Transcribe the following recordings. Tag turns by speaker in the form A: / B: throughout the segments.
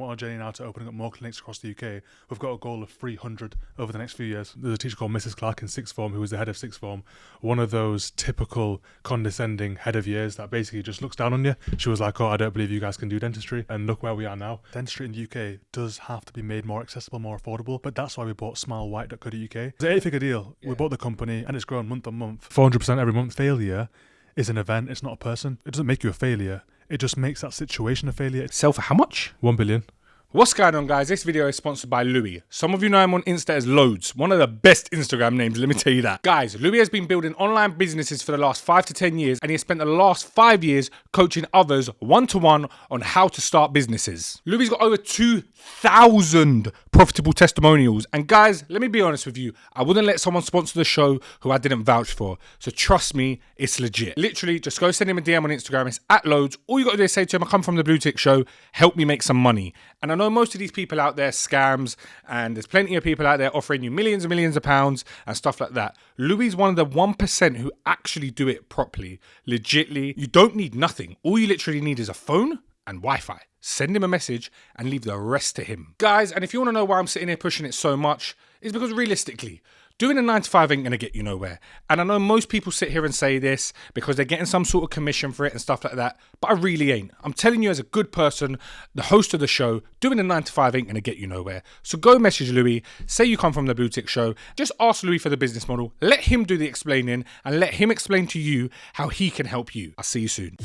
A: on a journey now to opening up more clinics across the UK. We've got a goal of 300 over the next few years. There's a teacher called Mrs. Clark in sixth form who was the head of sixth form. One of those typical condescending head of years that basically just looks down on you. She was like, oh, I don't believe you guys can do dentistry. And look where we are now. Dentistry in the UK does have to be made more accessible, more affordable. But that's why we bought smilewhite.co.uk. It's an 8-figure deal. Yeah. We bought the company and it's grown month on month. 400% every month. Failure is an event. It's not a person. It doesn't make you a failure. It just makes that situation a failure.
B: Sell for how much?
A: 1 billion.
B: What's going on, guys? This video is sponsored by Louis. Some of you know him on Insta as Loads. One of the best Instagram names, let me tell you that. Guys, Louis has been building online businesses for the last 5 to 10 years, and he has spent the last 5 years coaching others one-to-one on how to start businesses. Louis's got over 2,000 profitable testimonials. And guys, let me be honest with you. I wouldn't let someone sponsor the show who I didn't vouch for. So trust me, it's legit. Literally, just go send him a DM on Instagram. It's @Loads. All you got to do is say to him, I come from the BlueTick show. Help me make some money. And I know most of these people out there scams, and there's plenty of people out there offering you millions and millions of pounds and stuff like that. Louis is one of the 1% who actually do it properly, legitly. You don't need nothing. All you literally need is a phone and Wi-Fi. Send him a message and leave the rest to him. Guys, and if you want to know why I'm sitting here pushing it so much, it's because realistically, doing a 9 to 5 ain't going to get you nowhere. And I know most people sit here and say this because they're getting some sort of commission for it and stuff like that, but I really ain't. I'm telling you as a good person, the host of the show, doing a 9 to 5 ain't going to get you nowhere. So go message Louis, say you come from the BlueTick show, just ask Louis for the business model, let him do the explaining, and let him explain to you how he can help you. I'll see you soon.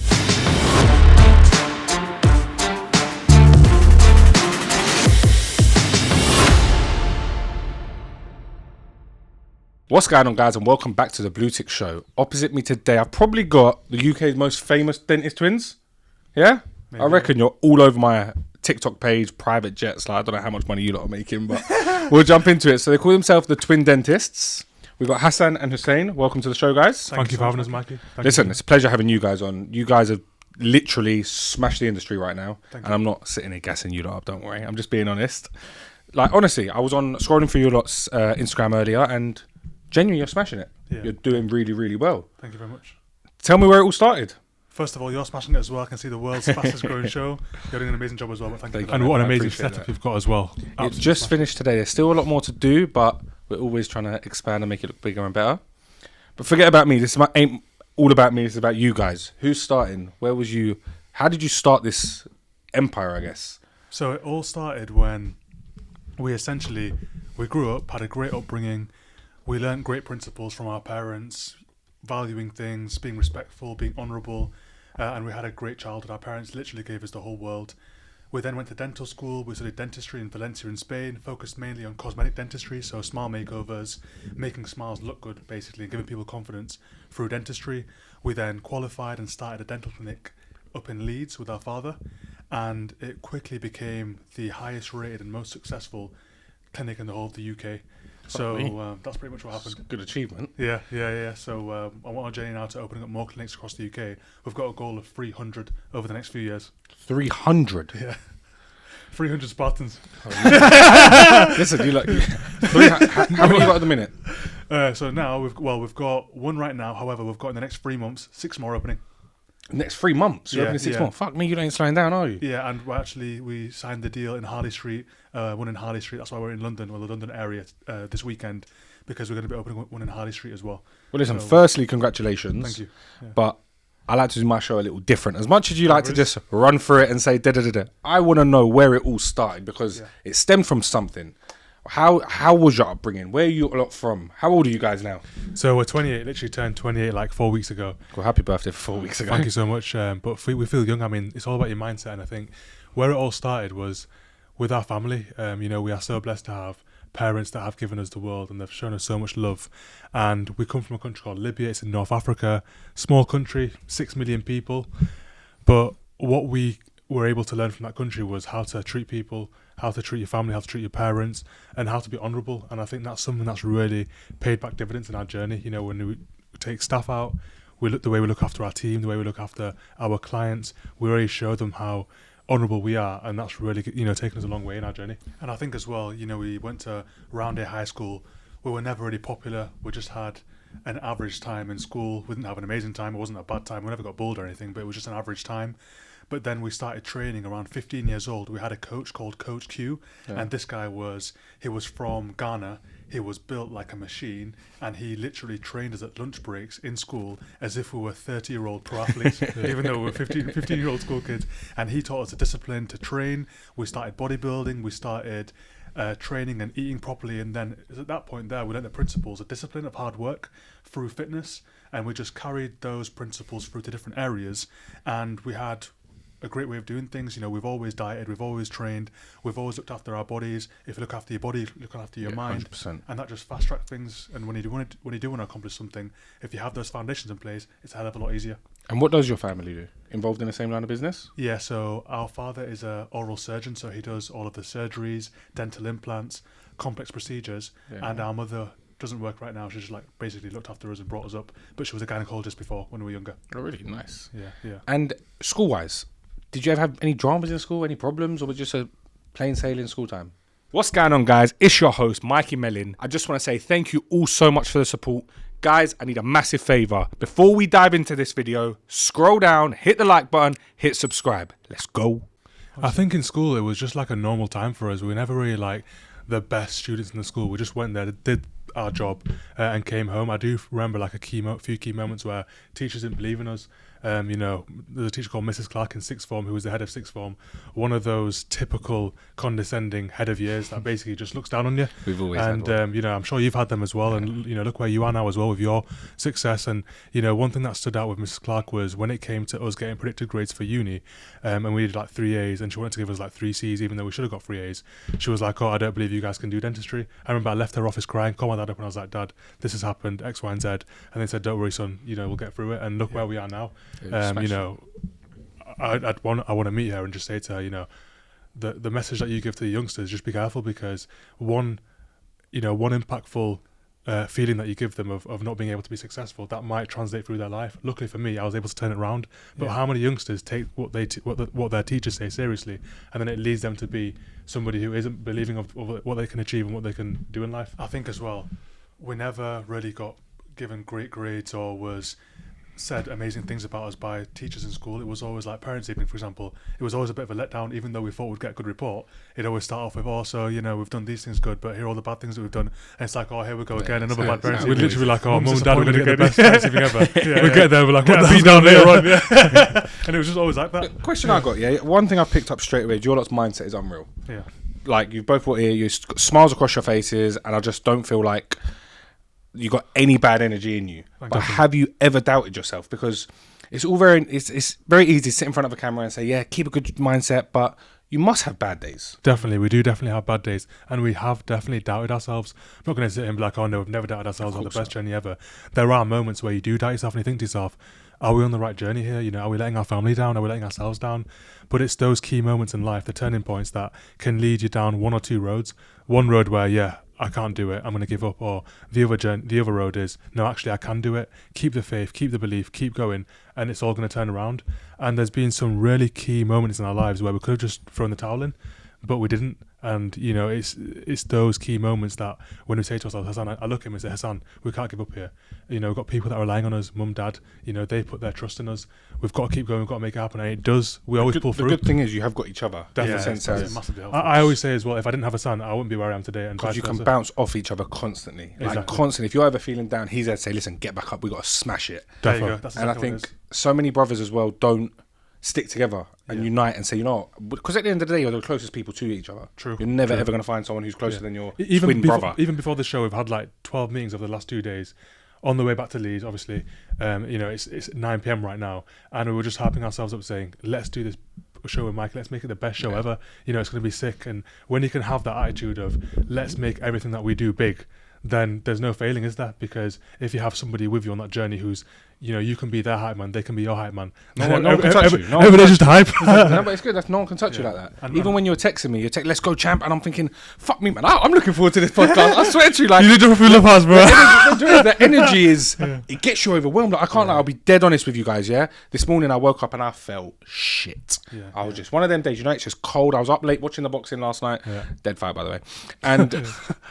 B: What's going on, guys, and welcome back to the BlueTick show. Opposite me today, I've probably got the UK's most famous dentist twins. Yeah? Maybe. I reckon you're all over my TikTok page, private jets. Like, I don't know how much money you lot are making, but we'll jump into it. So they call themselves the Thetwindentists. We've got Hassan and Hussein. Welcome to the show, guys.
A: Thank you for having us, Mikey.
B: Listen, it's a pleasure having you guys on. You guys have literally smashed the industry right now. And I'm not sitting here gassing you lot up, don't worry. I'm just being honest. Like, honestly, I was on scrolling through your lot's Instagram earlier, and genuinely, you're smashing it. Yeah. You're doing really, really well.
A: Thank you very much.
B: Tell me where it all started.
A: First of all, you're smashing it as well. I can see the world's fastest growing show. You're doing an amazing job as well. But thank you. And what an amazing setup you've got as well.
B: It's just finished today. There's still a lot more to do, but we're always trying to expand and make it look bigger and better. But forget about me. This ain't all about me. It's about you guys. Who's starting? Where was you? How did you start this empire, I guess?
A: So it all started when we grew up, had a great upbringing. We learned great principles from our parents, valuing things, being respectful, being honourable, and we had a great childhood. Our parents literally gave us the whole world. We then went to dental school. We studied dentistry in Valencia in Spain, focused mainly on cosmetic dentistry, so smile makeovers, making smiles look good, basically, and giving people confidence through dentistry. We then qualified and started a dental clinic up in Leeds with our father, and it quickly became the highest rated and most successful clinic in the whole of the UK. So that's pretty much what happened.
B: Good achievement.
A: Yeah. So I'm on a journey now to opening up more clinics across the UK. We've got a goal of 300 over the next few years.
B: 300?
A: Yeah. 300 Spartans.
B: Listen, you like how many you got at the minute?
A: So now we've got one right now. However, we've got in the next 3 months 6 more opening.
B: Next 3 months? You're opening 6 months? Fuck me, you ain't slowing down, are you?
A: Yeah, and we signed the deal in Harley Street, one in Harley Street. That's why we're in London, the London area this weekend, because we're going to be opening one in Harley Street as well.
B: Well, listen, firstly, congratulations.
A: Thank you. Yeah.
B: But I like to do my show a little different. As much as you like to just run through it and say da-da-da-da, I want to know where it all started, because it stemmed from something. How was your upbringing? Where are you a lot from? How old are you guys now?
A: So we're 28, literally turned 28 like 4 weeks ago.
B: Well, happy birthday for 4 weeks ago.
A: Thank you so much. But we feel young. I mean, it's all about your mindset. And I think where it all started was with our family. We are so blessed to have parents that have given us the world, and they've shown us so much love. And we come from a country called Libya. It's in North Africa, small country, 6 million people. But what we were able to learn from that country was how to treat people, how to treat your family, how to treat your parents, and how to be honourable. And I think that's something that's really paid back dividends in our journey. You know, when we take staff out, the way we look after our team, the way we look after our clients, we really show them how honourable we are, and that's really, taken us a long way in our journey. And I think as well, we went to Roundhay High School. We were never really popular. We just had an average time in school. We didn't have an amazing time. It wasn't a bad time. We never got bullied or anything, but it was just an average time. But then we started training around 15 years old. We had a coach called Coach Q, and this guy was from Ghana. He was built like a machine, and he literally trained us at lunch breaks in school as if we were 30-year-old pro athletes, even though we were 15-year-old school kids. And he taught us the discipline to train. We started bodybuilding. We started training and eating properly. And then at that point there, we learned the principles of discipline, of hard work through fitness. And we just carried those principles through to different areas. And we had a great way of doing things. We've always dieted, we've always trained, we've always looked after our bodies. If you look after your body, you look after your mind,
B: 100%. And
A: that just fast track things. And when you do want to accomplish something, if you have those foundations in place, it's a hell of a lot easier.
B: And what does your family do? Involved in the same line of business?
A: Yeah, so our father is an oral surgeon, so he does all of the surgeries, dental implants, complex procedures, and our mother doesn't work right now. She just basically looked after us and brought us up, but she was a gynecologist before when we were younger.
B: Oh, really? Nice.
A: Yeah.
B: And school-wise, did you ever have any dramas in school, any problems, or was it just a plain sailing school time? What's going on, guys? It's your host, Mikey Mellin. I just want to say thank you all so much for the support. Guys, I need a massive favour. Before we dive into this video, scroll down, hit the like button, hit subscribe. Let's go.
A: I think in school it was just like a normal time for us. We were never really the best students in the school. We just went there, did our job, and came home. I do remember few key moments where teachers didn't believe in us. There's a teacher called Mrs. Clark in sixth form who was the head of sixth form. One of those typical condescending head of years that basically just looks down on you.
B: We've always had one.
A: I'm sure you've had them as well. And look where you are now as well with your success. And one thing that stood out with Mrs. Clark was when it came to us getting predicted grades for uni, and we did 3 A's, and she wanted to give us 3 C's, even though we should have got 3 A's. She was like, "Oh, I don't believe you guys can do dentistry." I remember I left her office crying, called my dad up, and I was like, "Dad, this has happened, X, Y, and Z." And they said, "Don't worry, son. We'll get through it." And look where we are now. I want to meet her and just say to her, the message that you give to the youngsters, just be careful, because one impactful feeling that you give them of not being able to be successful, that might translate through their life. Luckily for me, I was able to turn it around. But how many youngsters take what their teachers say seriously, and then it leads them to be somebody who isn't believing of what they can achieve and what they can do in life? I think as well, we never really got given great grades or was said amazing things about us by teachers in school. It was always parents' evening, for example. It was always a bit of a letdown, even though we thought we'd get a good report. It'd always start off with, "Oh, so we've done these things good, but here are all the bad things that we've done." And it's "Oh, here we go again, another bad parents' evening." We'd literally be "Oh, mum and dad, we're going to get the best parents' evening ever." We'd get there, we're like, "What the hell's down later on?" And it was just always like that.
B: The question I got, one thing I picked up straight away, your lot's mindset is unreal.
A: Yeah.
B: You've both got here, you've got smiles across your faces, and I just don't feel like you got any bad energy in you. But have you ever doubted yourself? Because it's very easy to sit in front of a camera and say, yeah, keep a good mindset, but you must have bad days.
A: Definitely, we do definitely have bad days, and we have definitely doubted ourselves. I'm not going to sit here and be like, "Oh no, we've never doubted ourselves on the best journey ever." There are moments where you do doubt yourself and you think to yourself, are we on the right journey here? Are we letting our family down? Are we letting ourselves down? But it's those key moments in life, the turning points, that can lead you down one or two roads. One road where, I can't do it, I'm going to give up. Or the other road is, no, actually I can do it. Keep the faith, keep the belief, keep going, and it's all going to turn around. And there's been some really key moments in our lives where we could have just thrown the towel in, but we didn't. And it's those key moments that when we say to ourselves, Hassan, I look at him and say, "Hassan, we can't give up here. We've got people that are relying on us, mum, dad, they put their trust in us. We've got to keep going, we've got to make it happen." And it does. We always pull through.
B: The good thing is you have got each other.
A: Definitely. It's massively helpful. I always say as well, if I didn't have Hassan, I wouldn't be where I am today. And
B: because you can bounce off each other constantly.
A: Exactly.
B: Constantly. If you're ever feeling down, he's there to say, "Listen, get back up, we got to smash it."
A: Definitely. There you go. That's
B: and I think so many brothers as well don't stick together and unite and say, because at the end of the day, you're the closest people to each other.
A: True.
B: You're never ever going to find someone who's closer than your twin brother.
A: Even before the show, we've had 12 meetings over the last 2 days. On the way back to Leeds, obviously, it's 9 p.m. right now, and we were just harping ourselves up saying, "Let's do this show with Mike. Let's make it the best show ever. It's going to be sick." And when you can have that attitude of let's make everything that we do big, then there's no failing, is there? Because if you have somebody with you on that journey who's, you can be their hype man, they can be your hype man.
B: No one can touch you.
A: Everybody's just hype.
B: No, but it's good. No one can touch you like that. And even when you were texting me, "Let's go, champ," and I'm thinking, "Fuck me, man. I'm looking forward to this podcast." I swear to you,
A: you did it for love house, bro.
B: The energy is, it gets you overwhelmed. I can't lie. I'll be dead honest with you guys. Yeah, this morning I woke up and I felt shit. I was just one of them days. It's just cold. I was up late watching the boxing last night. Dead fight, by the way. And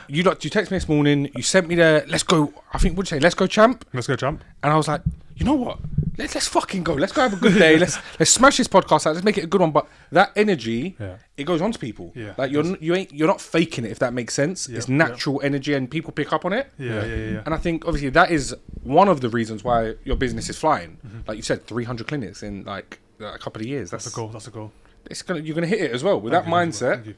B: you text me this morning. You sent me the let's go. I think what'd you say? Let's go, champ.
A: Let's go, champ.
B: And I was like, you know what? let's fucking go. Let's go have a good day. Let's smash this podcast out. Let's make it a good one. But that energy, it goes on to people.
A: Yeah.
B: Like you're not faking it, if that makes sense. It's natural energy, and people pick up on it.
A: Yeah.
B: And I think obviously that is one of the reasons why your business is flying. Like you said, 300 clinics in like a couple of years. That's
A: a goal. That's a goal.
B: You're gonna hit it as well with that mindset.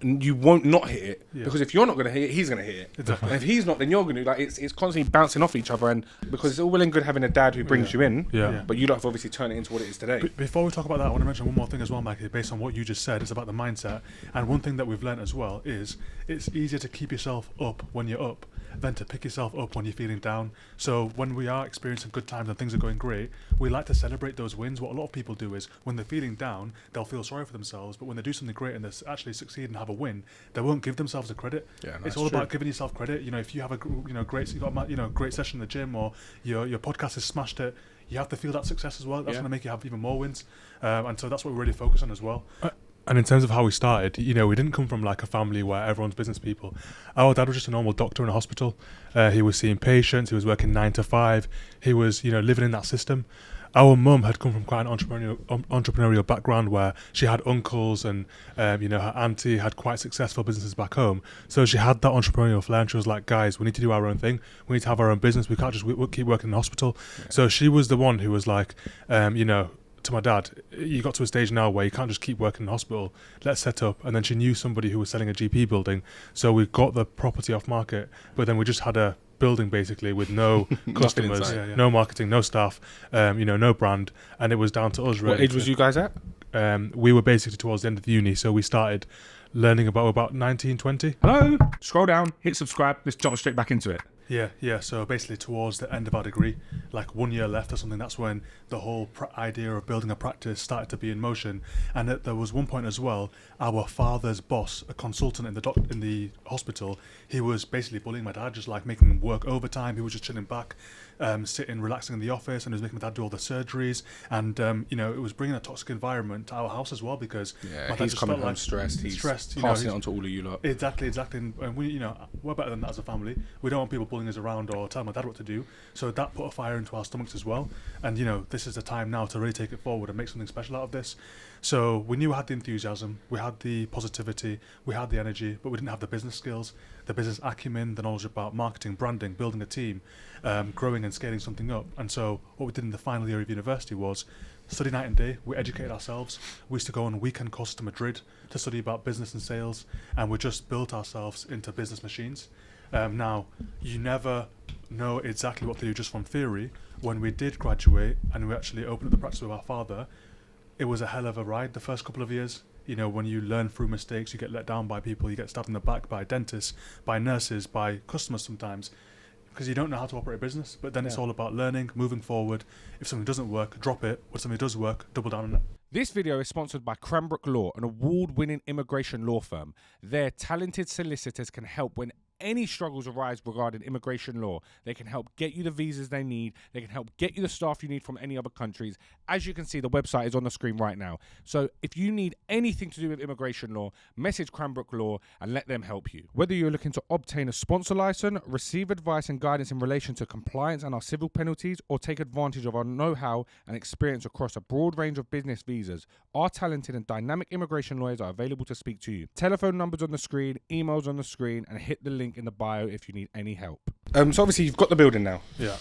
B: You won't not hit it because if you're not going to hit it, he's going to hit it.
A: Exactly.
B: And if he's not, then you're going to. Like it's constantly bouncing off each other, and because it's all well and good having a dad who brings you in, but you don't have obviously turn it into what it is today.
A: Before we talk about that, I want to mention one more thing as well, Mikey. Based on what you just said, it's about the mindset. And one thing that we've learned as well is it's easier to keep yourself up when you're up than to pick yourself up when you're feeling down. So when we are experiencing good times and things are going great, we like to celebrate those wins. What a lot of people do is when they're feeling down, they'll feel sorry for themselves, but when they do something great and they actually succeed and have a win, they won't give themselves the credit. It's all about giving yourself credit. You know, if you have a great session in the gym, or your podcast has smashed it, you have to feel that success as well. That's going to make you have even more wins, and so that's what we really focus on as well. And in terms of how we started, you know, we didn't come from like a family where everyone's business people. Our dad was just a normal doctor in a hospital. He was seeing patients. He was working 9 to 5. He was, you know, living in that system. Our mum had come from quite an entrepreneurial background where she had uncles and, you know, her auntie had quite successful businesses back home. So she had that entrepreneurial flair, and she was like, guys, we need to do our own thing. We need to have our own business. We can't just keep working in the hospital. So she was the one who was like, you know, to my dad, you got to a stage now where you can't just keep working in the hospital. Let's set up. And then she knew somebody who was selling a GP building. So we got the property off market, but then we just had a building basically with no customers, no marketing, no staff, you know, no brand. And it was down to us. Really.
B: What age was you guys at?
A: We were basically towards the end of the uni. So we started learning about 19, 20.
C: Hello. Scroll down, hit subscribe. Let's jump straight back into it.
A: Yeah. So basically towards the end of our degree, like 1 year left or something, that's when the whole idea of building a practice started to be in motion. And there was one point as well, our father's boss, a consultant in the hospital, he was basically bullying my dad, just like making him work overtime. He was just chilling back, sitting, relaxing in the office, and he was making my dad do all the surgeries. And, you know, it was bringing a toxic environment to our house as well, because my dad
B: he's
A: just
B: coming
A: felt
B: home
A: like
B: stressed. He's
A: stressed,
B: passing it on to all of you lot.
A: Exactly. And we, you know, we're better than that as a family. We don't want people bullying us around or telling my dad what to do. So that put a fire into our stomachs as well. And, you know, this is the time now to really take it forward and make something special out of this. So we knew we had the enthusiasm, we had the positivity, we had the energy, but we didn't have the business skills, the business acumen, the knowledge about marketing, branding, building a team, growing and scaling something up. And so what we did in the final year of university was study night and day. We educated ourselves. We used to go on weekend courses to Madrid to study about business and sales, and we just built ourselves into business machines. Now, you never know exactly what to do just from theory. When we did graduate and we actually opened up the practice with our father, it was a hell of a ride the first couple of years. You know, when you learn through mistakes, you get let down by people, you get stabbed in the back by dentists, by nurses, by customers sometimes, because you don't know how to operate a business. But then it's all about learning, moving forward. If something doesn't work, drop it. When something does work, double down on it.
B: This video is sponsored by Cranbrook Law, an award-winning immigration law firm. Their talented solicitors can help when any struggles arise regarding immigration law. They can help get you the visas they need. They can help get you the staff you need from any other countries. As you can see, the website is on the screen right now. So if you need anything to do with immigration law, message Cranbrook Law and let them help you. Whether you're looking to obtain a sponsor license, receive advice and guidance in relation to compliance and our civil penalties, or take advantage of our know-how and experience across a broad range of business visas, our talented and dynamic immigration lawyers are available to speak to you. Telephone numbers on the screen, emails on the screen, and hit the link in the bio if you need any help. So obviously you've got the building now.
A: Yeah.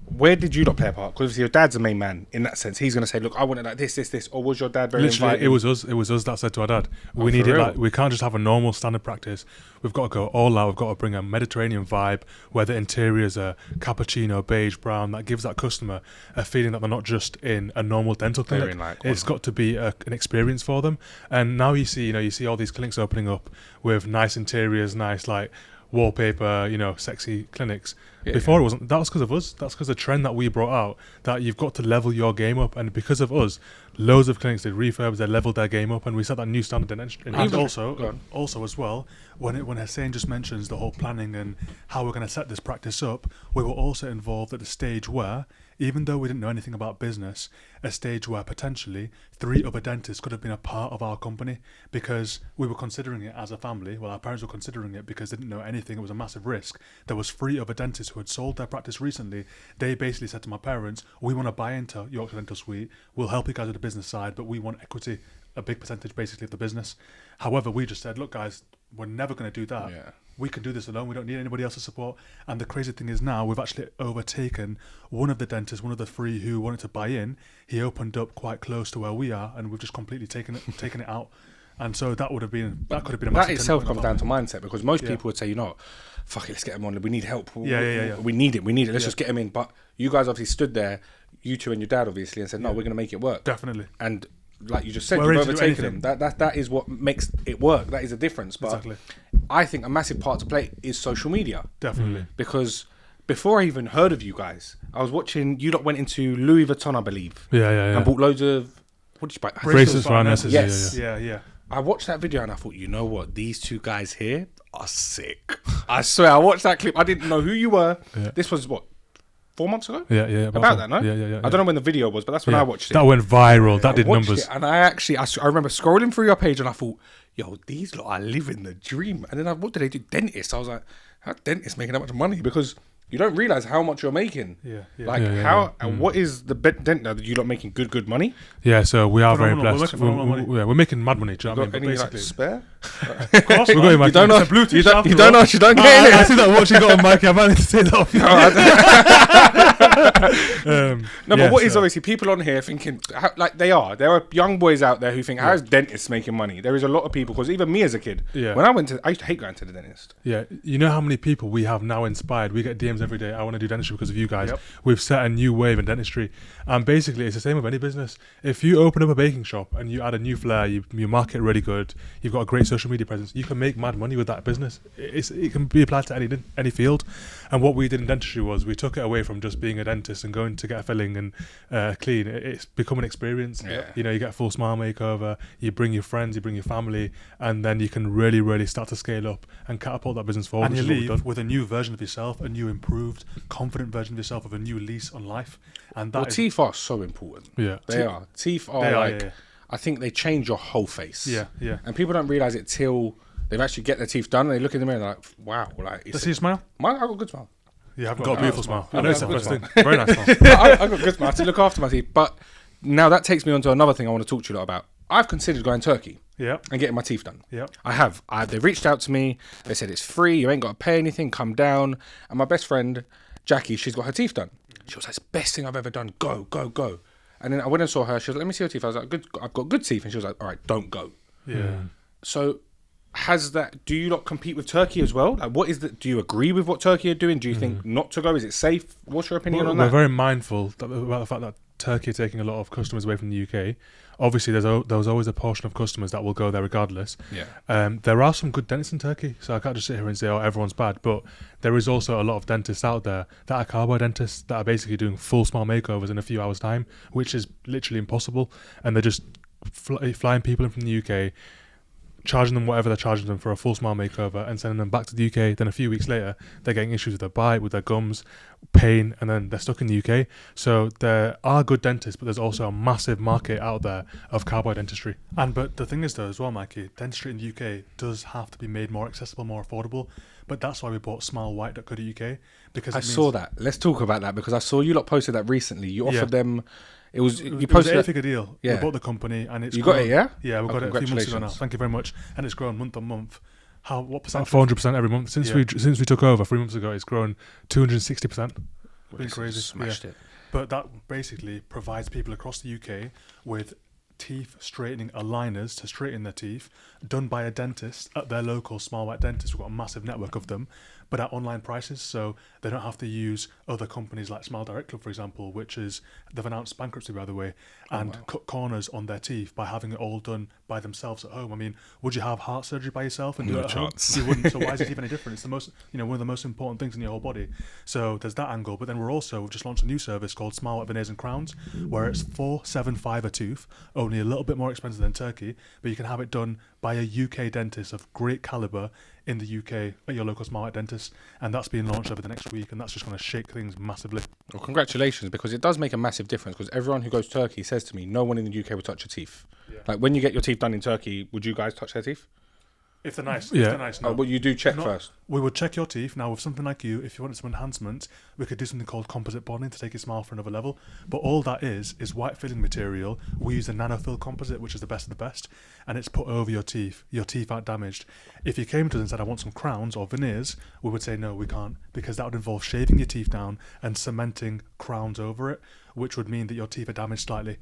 B: Where did you not play a part? Because obviously your dad's the main man in that sense. He's going to say, look, I want it like this, or was your dad very
A: Literally,
B: inviting?
A: it was us that said to our dad, we need it like, we can't just have a normal standard practice. We've got to go all out. We've got to bring a Mediterranean vibe where the interiors are cappuccino, beige, brown. That gives that customer a feeling that they're not just in a normal dental clinic. It's got to be an experience for them. And now you see all these clinics opening up with nice interiors, nice like wallpaper, you know, sexy clinics. Before it wasn't. That was because of us. That's because the trend that we brought out, that you've got to level your game up. And because of us, loads of clinics did refurbs, they leveled their game up, and we set that new standard in dentistry. And
B: Go
A: also as well, when Hussein just mentions the whole planning and how we're going to set this practice up, we were also involved at the stage where, even though we didn't know anything about business, a stage where potentially 3 other dentists could have been a part of our company, because we were considering it as a family. Well, our parents were considering it because they didn't know anything. It was a massive risk. There was 3 other dentists who had sold their practice recently. They basically said to my parents, we want to buy into Yorkshire Dental Suite. We'll help you guys with the business side, but we want equity, a big percentage basically of the business. However, we just said, look guys, we're never going to do that.
B: Yeah.
A: We can do this alone. We don't need anybody else's support. And the crazy thing is now we've actually overtaken one of the dentists, one of the 3 who wanted to buy in. He opened up quite close to where we are, and we've just completely taken it out. And so that could have been a massive
B: that itself comes down to mindset, because most people would say, you know, fuck it, let's get them on. We need help.
A: Yeah.
B: We need it. Let's just get them in. But you guys obviously stood there, you 2 and your dad obviously, and said, no, we're going to make it work.
A: Definitely.
B: And like you just said,
A: We're
B: you've
A: ready to do
B: overtaken him. That is what makes it work. That is a difference. But
A: Exactly.
B: I think a massive part to play is social media.
A: Definitely.
B: Because before I even heard of you guys, I was watching, you lot went into Louis Vuitton, I believe.
A: Yeah.
B: And bought loads of, what did you buy?
A: Braces for our nurses.
B: Yes.
A: Yeah.
B: I watched that video and I thought, you know what? These 2 guys here are sick. I swear, I watched that clip. I didn't know who you were.
A: Yeah.
B: This was what, 4 months ago?
A: Yeah.
B: About that, no?
A: Yeah.
B: I don't know when the video was, but that's when I watched it.
A: That went viral. That
B: I
A: did
B: watched
A: numbers.
B: it, and I remember scrolling through your page and I thought, yo, these lot are living the dream. And then what do they do? Dentists. I was like, how dentists making that much money? Because you don't realize how much you're making.
A: Yeah.
B: What is the dent now that you lot making good money?
A: Yeah, so we are very Phenomenal. blessed. We're making mad money. Do you know what I
B: Got
A: mean?
B: any
A: But
B: like
A: basically,
B: spare?
A: of course, we're going.
B: You don't know.
A: It's a BlueTick
B: You
A: shaft,
B: don't know. You don't get
A: I
B: it.
A: see that watch you got on, Mikey. I might need to take that off.
B: But what is obviously people on here thinking there are young boys out there who think, how is dentists making money? There is a lot of people, because even me as a kid, when I used to hate going to the dentist.
A: Yeah, you know how many people we have now inspired. We get DMs every day. I want to do dentistry because of you guys.
B: Yep.
A: We've set a new wave in dentistry, and basically it's the same with any business. If you open up a baking shop and you add a new flair, you market really good, you've got a great social media presence, you can make mad money with that business. It can be applied to any field. And what we did in dentistry was we took it away from just being a dentist and going to get a filling and clean. It's become an experience.
B: Yeah.
A: You know, you get a full smile makeover, you bring your friends, you bring your family, and then you can really, really start to scale up and catapult that business forward.
D: And you
A: which is what we've
D: leave
A: done.
D: with a new version of yourself, a new improved, confident version of yourself, with a new lease on life. And that is,
B: Teeth are so important.
A: Yeah.
B: They are. Teeth are
D: They are,
B: like,
D: yeah.
B: I think they change your whole face.
D: yeah.
B: And people don't realise it till they've actually get their teeth done and they look in the mirror and they're like, wow. Like,
D: Does he smile?
B: I got a good smile.
A: Yeah, I've
D: got
A: got a beautiful smile. I know it's the
B: I've got
A: first
B: a
A: thing. Very nice smile.
B: I got a good smile. I have to look after my teeth. But now that takes me on to another thing I want to talk to you lot about. I've considered going Turkey
D: Yeah.
B: and getting my teeth done.
D: Yeah.
B: I have. They've reached out to me. They said it's free. You ain't got to pay anything. Come down. And my best friend, Jackie, she's got her teeth done. She was like, it's the best thing I've ever done. Go. And then I went and saw her. She was like, let me see your teeth. I was like, good. I've got good teeth. And she was like, all right, don't go.
D: Yeah.
B: So do you not compete with Turkey as well? Like, what is do you agree with what Turkey are doing? Do you think not to go? Is it safe? What's your opinion on
A: We're
B: that?
A: very mindful about the fact that Turkey are taking a lot of customers away from the UK. Obviously, there's always a portion of customers that will go there regardless.
B: Yeah.
A: There are some good dentists in Turkey, so I can't just sit here and say, oh, everyone's bad. But there is also a lot of dentists out there that are cowboy dentists that are basically doing full smile makeovers in a few hours' time, which is literally impossible. And they're just flying people in from the UK, charging them whatever they're charging them for a full smile makeover and sending them back to the UK. Then a few weeks later, they're getting issues with their bite, with their gums, pain, and then they're stuck in the UK. So there are good dentists, but there's also a massive market out there of cowboy dentistry.
D: But the thing is though as well, Mikey, dentistry in the UK does have to be made more accessible, more affordable. But that's why we bought smilewhite.co.uk, because
B: I saw that. Let's talk about that, because I saw you lot posted that recently. You offered them. You
D: It was an
B: posted.
D: 8-figure deal.
B: Yeah.
D: We bought the company and it's
B: You got
D: grown.
B: it, yeah?
D: Yeah, we got it a few months ago now.
B: Congratulations.
D: Thank you very much. And it's grown month on month. What percent?
A: 400% every month. Since
D: Yeah.
A: we took over 3 months ago, it's grown 260%.
D: Been crazy.
B: Smashed it.
D: But that basically provides people across the UK with teeth straightening aligners to straighten their teeth, done by a dentist at their local small white dentist. We've got a massive network of them, but at online prices, so they don't have to use other companies like Smile Direct Club, for example, they've announced bankruptcy, by the way, and cut corners on their teeth by having it all done by themselves at home. I mean, would you have heart surgery by yourself and do it at home? You wouldn't. So why is it even any different? It's the most, one of the most important things in your whole body. So there's that angle. But then we've just launched a new service called Smile White Veneers and Crowns, where it's $475 a tooth, only a little bit more expensive than Turkey, but you can have it done by a UK dentist of great caliber in the UK at your local Smile White dentist, and that's being launched over the next week, and that's just going to shake things massively.
B: Well, congratulations, because it does make a massive difference, because everyone who goes to Turkey says to me, no one in the UK will touch your teeth. Yeah. Like, when you get your teeth done in Turkey, would you guys touch their teeth?
D: If they're nice.
A: Yeah.
D: If they're nice, no.
B: Oh, but you do check first.
D: We would check your teeth. Now, with something like you, if you wanted some enhancement, we could do something called composite bonding to take your smile for another level. But all that is white filling material. We use a nanofill composite, which is the best of the best, and it's put over your teeth. Your teeth aren't damaged. If you came to us and said, I want some crowns or veneers, we would say, no, we can't, because that would involve shaving your teeth down and cementing crowns over it, which would mean that your teeth are damaged slightly.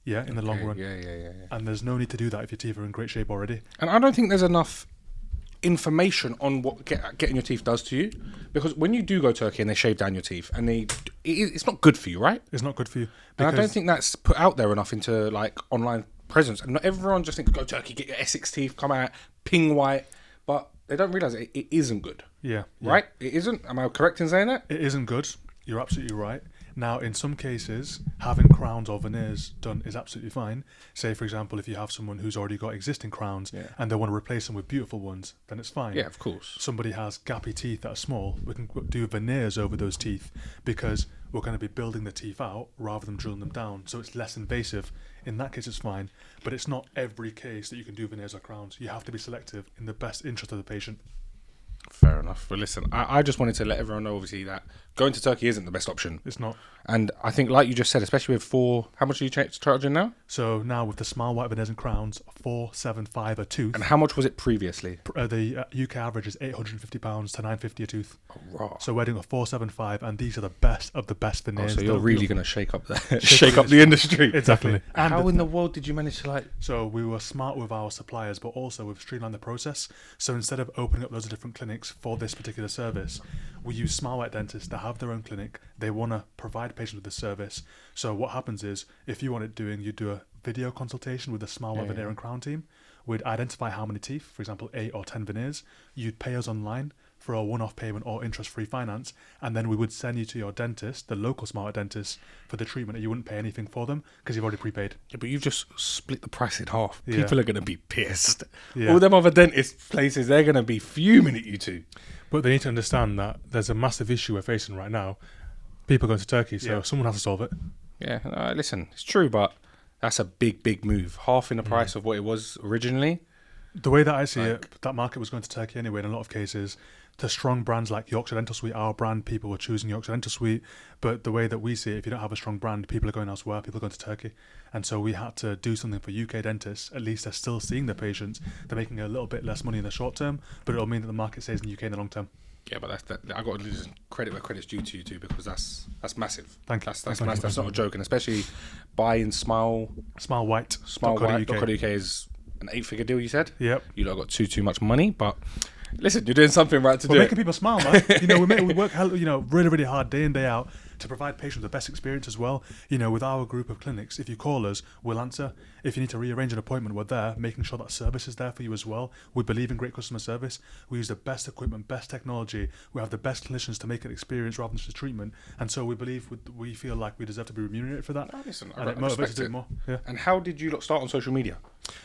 D: Yeah, in the long run.
B: Yeah.
D: And there's no need to do that if your teeth are in great shape already.
B: And I don't think there's enough information on what getting your teeth does to you, because when you do go to Turkey and they shave down your teeth, and it's not good for you, right?
D: It's not good for you.
B: And I don't think that's put out there enough into like online presence. And not everyone just thinks, go to Turkey, get your Essex teeth, come out ping white, but they don't realise it isn't good.
D: Yeah.
B: Right? It isn't? Am I correct in saying that?
D: It isn't good. You're absolutely right. Now, in some cases, having crowns or veneers done is absolutely fine. Say, for example, if you have someone who's already got existing crowns and they want to replace them with beautiful ones, then it's fine.
B: Yeah, of course.
D: Somebody has gappy teeth that are small, we can do veneers over those teeth, because we're going to be building the teeth out rather than drilling them down, so it's less invasive. In that case, it's fine, but it's not every case that you can do veneers or crowns. You have to be selective in the best interest of the patient.
B: Fair enough. But listen, I just wanted to let everyone know, obviously, that going to Turkey isn't the best option.
D: It's not.
B: And I think, like you just said, especially with how much are you charging now?
D: So now with the Smile White Veneers and Crowns, $475 a tooth.
B: And how much was it previously?
D: The UK average is £850 to £950 a tooth.
B: Oh, raw.
D: So we're doing a $475, and these are the best of the best veneers.
B: So you're really going to shake up the industry.
D: Exactly.
B: And how in the world did you manage to
D: So we were smart with our suppliers, but also we've streamlined the process. So instead of opening up loads of different clinics for this particular service, we use Smile White dentists that have their own clinic. They want to provide patients with this service. So what happens is, if you want it doing, you do a video consultation with the Smile White Veneer and Crown team. We'd identify how many teeth, for example, 8 or 10 veneers. You'd pay us online for a one-off payment or interest-free finance, and then we would send you to your dentist, the local Smile White dentist, for the treatment, and you wouldn't pay anything for them because you've already prepaid.
B: Yeah, but you've just split the price in half.
D: Yeah.
B: People are going to be pissed.
D: Yeah.
B: All them other dentist places, they're going to be fuming at you two.
A: But they need to understand that there's a massive issue we're facing right now. People going to Turkey, so someone has to solve it.
B: Yeah, listen, it's true, but that's a big move. Half in the price of what it was originally.
D: The way that I see it, that market was going to Turkey anyway in a lot of cases. To strong brands like Yorkshire Dental Suite, our brand, people were choosing Yorkshire Dental Suite. But the way that we see it, if you don't have a strong brand, people are going elsewhere, people are going to Turkey. And so we had to do something for UK dentists. At least they're still seeing their patients. They're making a little bit less money in the short term, but it'll mean that the market stays in the UK in the long term.
B: Yeah, but I got to lose credit where credit's due to you two, because that's massive.
D: Thank you.
B: That's massive. That's not a joke, and especially buying Smile
D: White.
B: Smilewhite.co.uk is an 8-figure deal. You said.
D: Yep.
B: You lot got too much money, but listen, you're doing something right to
D: We're
B: do.
D: making people smile, man. We work really hard day in, day out to provide patients the best experience as well. With our group of clinics, if you call us, we'll answer. If you need to rearrange an appointment, we're there, making sure that service is there for you as well. We believe in great customer service. We use the best equipment, best technology. We have the best clinicians to make an experience rather than just a treatment. And so we feel like we deserve to be remunerated for that.
B: Oh, listen,
D: and it motivates us to do it more. Yeah.
B: And how did you start on social media?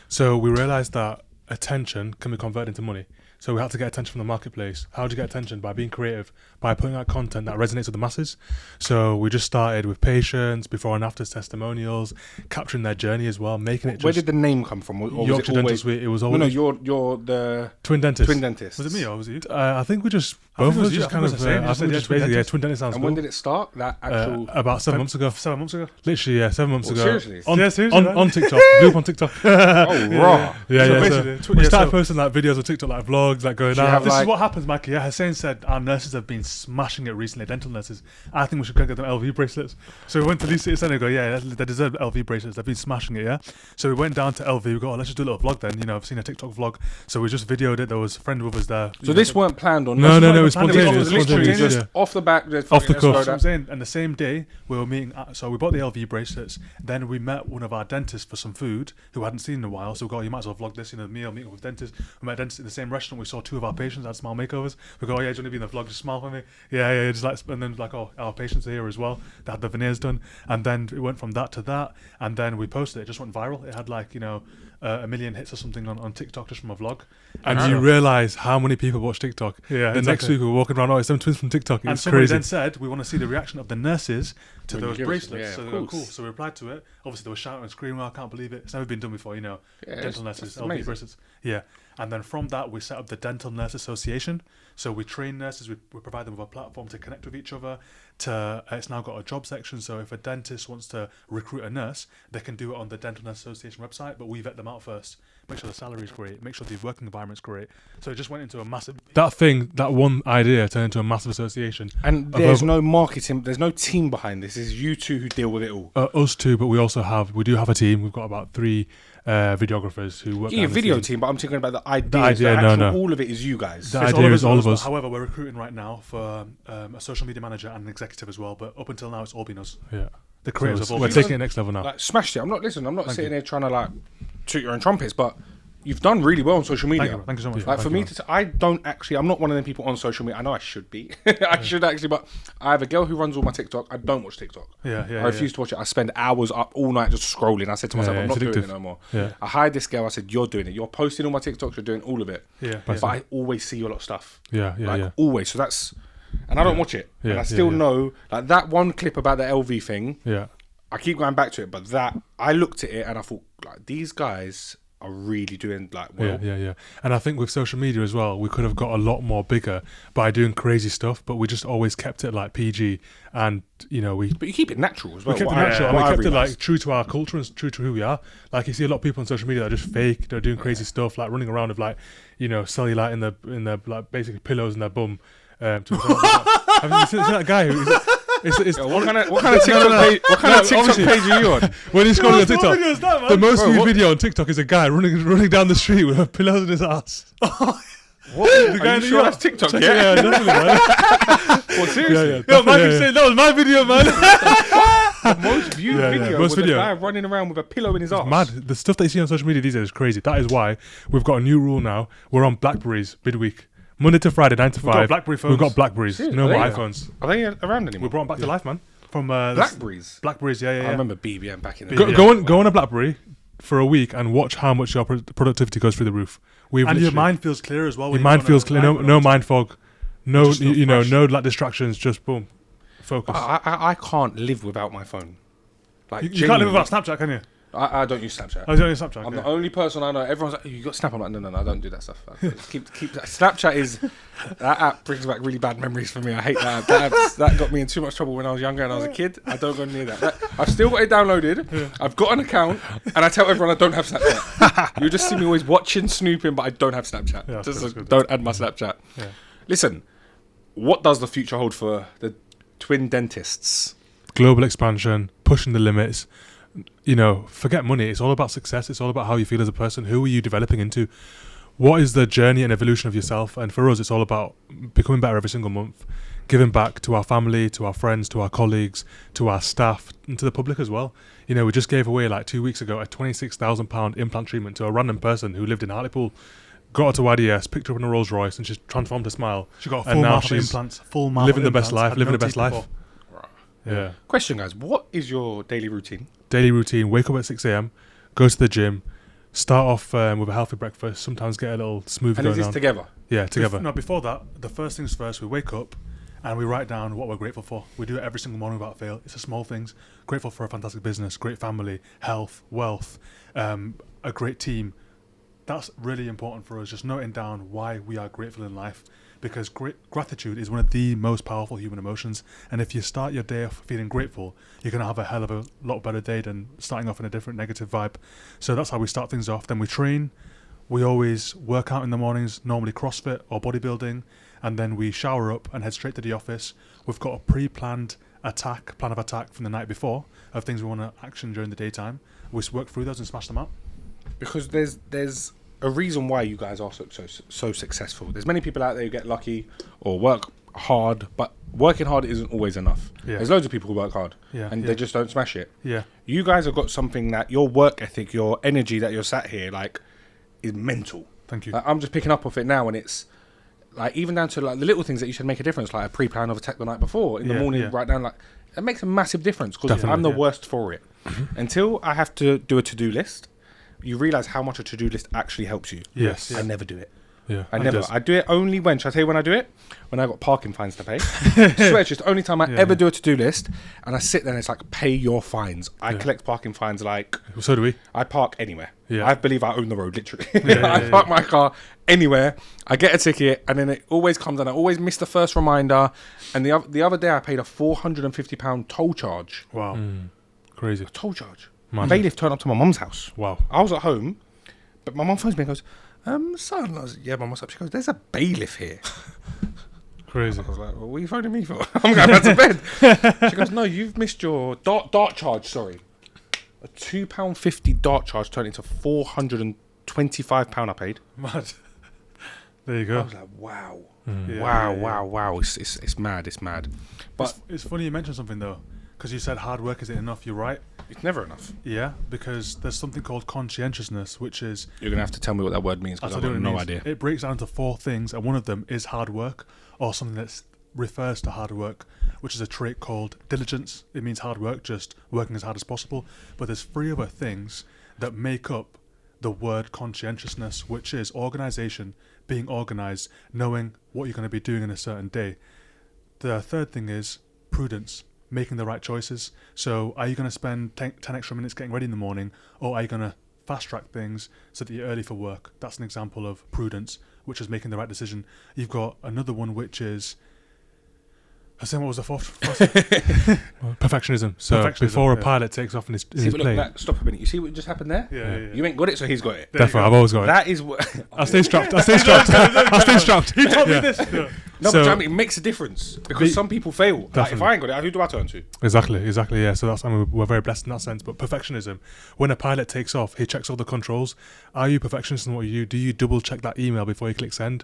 A: So we realised that attention can be converted into money. So we had to get attention from the marketplace. How do you get attention? By being creative, by putting out content that resonates with the masses. So we just started with patients, before and after testimonials, capturing their journey as well, making it just...
B: Where did the name come from? Or was
A: Yorkshire
B: it
A: Dental
B: always...
A: Suite. It was always...
B: No, you're the...
A: Twin Dentists.
B: Twin Dentists.
D: Was it me or was it you?
A: I think we just Both of
D: it
A: us
D: was
A: just
D: you.
A: kind
D: I
A: of,
D: think it was the same.
A: I
D: Just
A: think
D: said,
A: just
D: yeah,
A: basically,
D: twin
A: Twin Dentist sounds
B: And
A: cool.
B: when did it start? That actual.
A: About 7 months ago.
D: 7 months ago.
A: Literally, yeah, 7 months
B: Oh,
A: ago.
B: seriously?
A: On,
D: Yeah, seriously,
A: on,
D: man.
A: on TikTok. Blew up on TikTok.
B: Oh, raw.
A: Yeah,
D: So
A: yeah.
D: basically,
A: So we
D: yeah,
A: started
D: so-
A: posting like videos on TikTok, like vlogs, like going
B: Do you
A: out.
B: have,
D: This
B: like-
D: is what happens, Mikey. Yeah, Hussein said our nurses have been smashing it recently, dental nurses. I think we should go get them LV bracelets. So we went to Lee City Centre and go, yeah, they deserve LV bracelets. They've been smashing it, yeah. So we went down to LV. We go, oh, let's just do a little vlog then. You know, I've seen a TikTok vlog. So we just videoed it. There was a friend with us there.
B: So this weren't planned or
A: No,
B: nothing?
A: no, no, it was
D: It was
A: spontaneous.
B: It was literally
A: spontaneous,
B: just
A: yeah.
B: off the back.
A: Off the cuff.
D: That's what I'm saying. And the same day we were meeting. So we bought the LV bracelets. Then we met one of our dentists for some food who hadn't seen in a while. So we go, you might as well vlog this. You know, the meal meeting with dentists. We met a dentist in the same restaurant. We saw two of our patients had smile makeovers. We go, oh, yeah, do you want to be in the vlog? Just smile for me. Yeah, just like, and then like, oh, our patients are here as well. They had the veneers done, and then it went from that to that, and then we posted it. It just went viral. It had like, you know, 1 million hits or something on TikTok just from a vlog.
A: And you realise how many people watch TikTok.
D: Yeah,
A: The next
D: exactly.
A: week we were walking around, oh, it's them twins from TikTok.
D: And
A: It's
D: somebody
A: crazy.
D: then said, we want to see the reaction of the nurses to
B: When you
D: those
B: give us them,
D: bracelets.
B: yeah,
D: So
B: of
D: they were
B: course.
D: cool. So we replied to it. Obviously, they were shouting and screaming, oh, I can't believe it. It's never been done before, you know.
B: Yeah,
D: Dental nurses,
B: that's
D: LV
B: amazing.
D: bracelets. Yeah. And then from that, we set up the Dental Nurse Association. So we train nurses, we provide them with a platform to connect with each other. It's now got a job section. So if a dentist wants to recruit a nurse, they can do it on the Dental Nurse Association website, but we vet them out first. Make sure the salary is great. Make sure the working environment's great. So it just went into a massive...
A: That one idea turned into a massive association.
B: And
A: Of
B: there's
A: over-
B: no marketing, there's no team behind this. It's you two who deal with it all.
A: Us too, but we do have a team. We've got about 3 videographers who work.
B: Yeah,
A: behind the
B: video
A: scenes.
B: team, but I'm talking about the ideas.
A: idea,
B: the
A: no,
B: actual,
A: no.
B: all of it is you guys.
A: The
D: It's
A: idea is all
D: us,
A: of us.
D: but However, we're recruiting right now for a social media manager and an executive as well. But up until now, it's all been us.
A: Yeah.
D: The creators
A: So
D: of all
A: we're
D: been
A: taking it next level now.
B: Like, smashed it. I'm not
D: Thank
B: sitting
D: you.
B: there trying to like toot your own trumpets, but you've done really well on social media.
D: Thank you so much.
B: Like for
A: Thank
B: me
A: you,
B: to say, I don't actually, I'm not one of them people on social media. I know I should be. I should actually, but I have a girl who runs all my TikTok. I don't watch TikTok.
D: Yeah.
B: I refuse to watch it. I spend hours up all night just scrolling. I said to myself,
A: Yeah,
B: I'm
A: it's
B: not doing
A: addictive.
B: it no more.
A: Yeah.
B: I hired this girl. I said, you're doing it. You're posting all my TikToks. You're doing all of it.
D: Yeah.
B: But I always see a lot of stuff.
A: Yeah.
B: Like always. So that's, and I don't watch it.
A: Yeah,
B: And I
A: yeah,
B: still
A: yeah.
B: know, like that one clip about the LV thing,
A: Yeah.
B: I keep going back to it, but that, I looked at it and I thought, like, these guys are really doing, like, well.
A: Yeah. And I think with social media as well, we could have got a lot more bigger by doing crazy stuff, but we just always kept it like PG, and you know
B: But you keep it natural as well.
A: we kept it
B: what I-
A: natural, and
B: what
A: we
B: I
A: kept it
B: realised.
A: like true to our culture and true to who we are. Like you see a lot of people on social media that are just fake, they're doing crazy stuff, like running around with like, you know, cellulite in their like basically pillows in their bum. Have you seen that guy who? It's,
B: Yeah, what kind of TikTok page? What kind of TikTok
A: obviously-
B: page are you on?
A: when he's scrolling on TikTok,
D: video is that, man?
A: the most
B: Bro,
A: viewed
B: what-
A: video on TikTok is a guy running down the street with pillows in his ass.
B: What?
A: guy
B: Are
A: in
B: you
A: the
B: sure
A: yacht.
B: that's TikTok?
A: Check
B: Yeah.
A: it out, definitely, man.
B: Well, seriously.
A: Yeah.
D: Yo,
A: Definitely,
D: Mikey
A: yeah.
D: said that was my video, man.
B: The most viewed
A: Yeah, yeah.
B: video
A: Most
B: was
A: video.
B: a guy running around with a pillow in his arse.
A: Mad. The stuff that you see on social media these days is crazy. That is why we've got a new rule now. We're on Blackberries midweek. Monday to Friday, 9 to 5.
D: got BlackBerry
A: We've got
D: phones.
A: Blackberries.
B: Seriously?
A: No more
B: Are they?
A: iPhones.
B: Are they around anymore?
A: We brought them back to life, man.
D: From
B: Blackberries.
D: Blackberries, yeah.
B: I remember BBM back in the
A: Go,
B: day.
A: go on a Blackberry for a week and watch how much your productivity goes through the roof. We've
D: And your
A: literally-
D: mind feels clear as well.
A: your
D: when
A: mind
D: you're on
A: feels
D: a
A: clear.
D: live
A: No
D: or
A: mind fog. No,
D: Just feel
A: you know,
D: fresh.
A: no like distractions. Just boom, focus.
B: I can't live without my phone. Like
D: You can't live
B: genuinely.
D: without Snapchat, can you?
B: I don't use Snapchat.
D: I was only Snapchat.
B: I'm
D: yeah.
B: the only person I know. Everyone's like, "You got Snap?" I'm like, no, I don't do that stuff. Keep Snapchat is that app brings back really bad memories for me. I hate that app. That got me in too much trouble when I was younger and I was a kid. I don't go near that. I've still got it downloaded. I've got an account, and I tell everyone I don't have Snapchat. You just see me always watching, snooping, but I don't have Snapchat.
D: Yeah,
B: Just
D: that's good.
B: don't add my Snapchat.
D: Yeah.
B: Listen, what does the future hold for the twin dentists?
A: Global expansion, pushing the limits. You know, forget money. It's all about success. It's all about how you feel as a person. Who are you developing into? What is the journey and evolution of yourself? And for us, it's all about becoming better every single month, giving back to our family, to our friends, to our colleagues, to our staff, and to the public as well. You know, we just gave away like 2 weeks ago a £26,000 implant treatment to a random person who lived in Hartlepool. Got her to YDS, picked her up in a Rolls Royce, and she's transformed her smile.
D: She got a
A: And
D: full
A: now
D: mouth of
A: she's
D: implants. Full mouth
A: living
D: of
A: the best
D: implants,
A: life,
D: had
A: living
D: no
A: the best
D: teeth
A: life.
D: before.
A: Yeah.
B: Question, guys, what is your daily routine?
A: Daily routine: wake up at 6 a.m, go to the gym, start off with a healthy breakfast. Sometimes get a little smoothie
B: And
A: going
B: is this
A: on.
B: together?
A: Yeah, together.
D: No, before that, the first things first, we wake up and we write down what we're grateful for. We do it every single morning without fail. It's the small things. Grateful for a fantastic business, great family, health, wealth, a great team. that's really important for us, just noting down why we are grateful in life, because gratitude is one of the most powerful human emotions. And if you start your day off feeling grateful, you're going to have a hell of a lot better day than starting off in a different negative vibe. So that's how we start things off. Then we train. We always work out in the mornings, normally CrossFit or bodybuilding, and then we shower up and head straight to the office. We've got a pre-planned plan of attack from the night before of things we want to action during the daytime. We work through those and smash them out.
B: Because there's a reason why you guys are so successful. There's many people out there who get lucky or work hard, but working hard isn't always enough.
D: Yeah.
B: There's loads of people who work hard and they just don't smash it.
D: Yeah.
B: You guys have got something that your work ethic, your energy that you're sat here, like, is mental.
D: Thank you.
B: Like, I'm just picking up off it now, and it's like even down to like the little things that you should make a difference, like a pre-plan of attack the night before in the morning, write down, like, it makes a massive difference, because I'm the worst for it. Until I have to do a to-do list, you realise how much a to-do list actually helps you.
D: Yes.
B: I never do it.
D: Yeah.
B: I never. I do it only when. Shall I tell you when I do it? When I got parking fines to pay. I swear, it's just the only time I ever do a to-do list, and I sit there and it's like, pay your fines. I collect parking fines like.
D: So do we.
B: I park anywhere.
D: Yeah.
B: I believe I own the road, literally. I park my car anywhere. I get a ticket, and then it always comes, and I always miss the first reminder. And the other day, I paid a £450 toll charge.
D: Wow. Crazy.
B: A toll charge.
D: Man.
B: Bailiff turned up to my mum's house.
D: Wow.
B: I was at home, but my mum phones me and goes, son. I was like, yeah, mum, what's up? She goes, there's a bailiff here.
D: Crazy.
B: I was like, well, what are you phoning me for? I'm going back to bed. She goes, no, you've missed your dart charge, sorry. A £2.50 dart charge turned into £425 I paid.
D: Mad. There you
B: I
D: go.
B: was like, wow.
D: Yeah,
B: Wow. It's mad. But
D: It's funny you mentioned something though, because you said hard work isn't enough. You're right.
B: it's never enough.
D: Yeah, because there's something called conscientiousness, which is...
B: You're going to have to tell me what that word means, because I've got no idea.
D: It breaks down to 4 things, and one of them is hard work, or something that refers to hard work, which is a trait called diligence. It means hard work, just working as hard as possible. But there's 3 other things that make up the word conscientiousness, which is organisation, being organised, knowing what you're going to be doing in a certain day. The third thing is prudence, making the right choices. So are you going to spend 10 extra minutes getting ready in the morning, or are you going to fast track things so that you're early for work? That's an example of prudence, which is making the right decision. You've got another one, which is... I was saying, what was the fourth? Perfectionism. So before a pilot takes off in his plane...
B: Stop a minute. You see what just happened there?
D: Yeah.
B: You ain't got it, so he's got it.
D: Definitely, I've always got it.
B: That is what...
D: I'll stay strapped. I'll stay strapped. He told me this.
B: No, but I mean, it makes a difference, because some people fail. Like, if
D: Definitely.
B: I ain't got it, who do I turn to?
D: Exactly, yeah. So that's, I mean, we're very blessed in that sense. But perfectionism, when a pilot takes off, he checks all the controls. Are you perfectionist in what you do? Do you double check that email before you click send?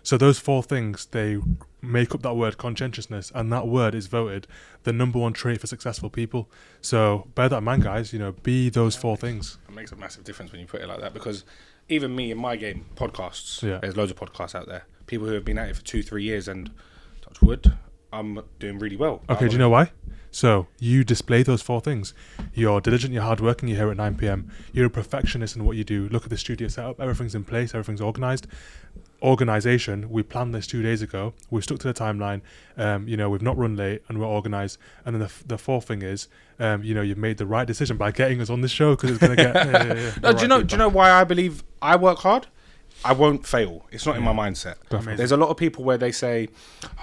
D: So those 4 things, they make up that word conscientiousness, and that word is voted the number 1 trait for successful people. So bear that in mind, guys. Be those 4 things.
B: It makes a massive difference when you put it like that, because even me in my game, podcasts, there's loads of podcasts out there. People who have been at it for 2-3 years, and touch wood, I'm doing really well.
D: Okay, do you know why? So you display those 4 things. You're diligent, you're hardworking, you're here at 9 p.m. You're a perfectionist in what you do. Look at the studio setup, everything's in place, everything's organised. Organisation, we planned this 2 days ago. We've stuck to the timeline. We've not run late, and we're organised. And then the 4th thing is, you've made the right decision by getting us on this show, because it's going to get.
B: No, do you know why I believe I work hard? I won't fail. It's not in my mindset.
D: Definitely.
B: There's a lot of people where they say,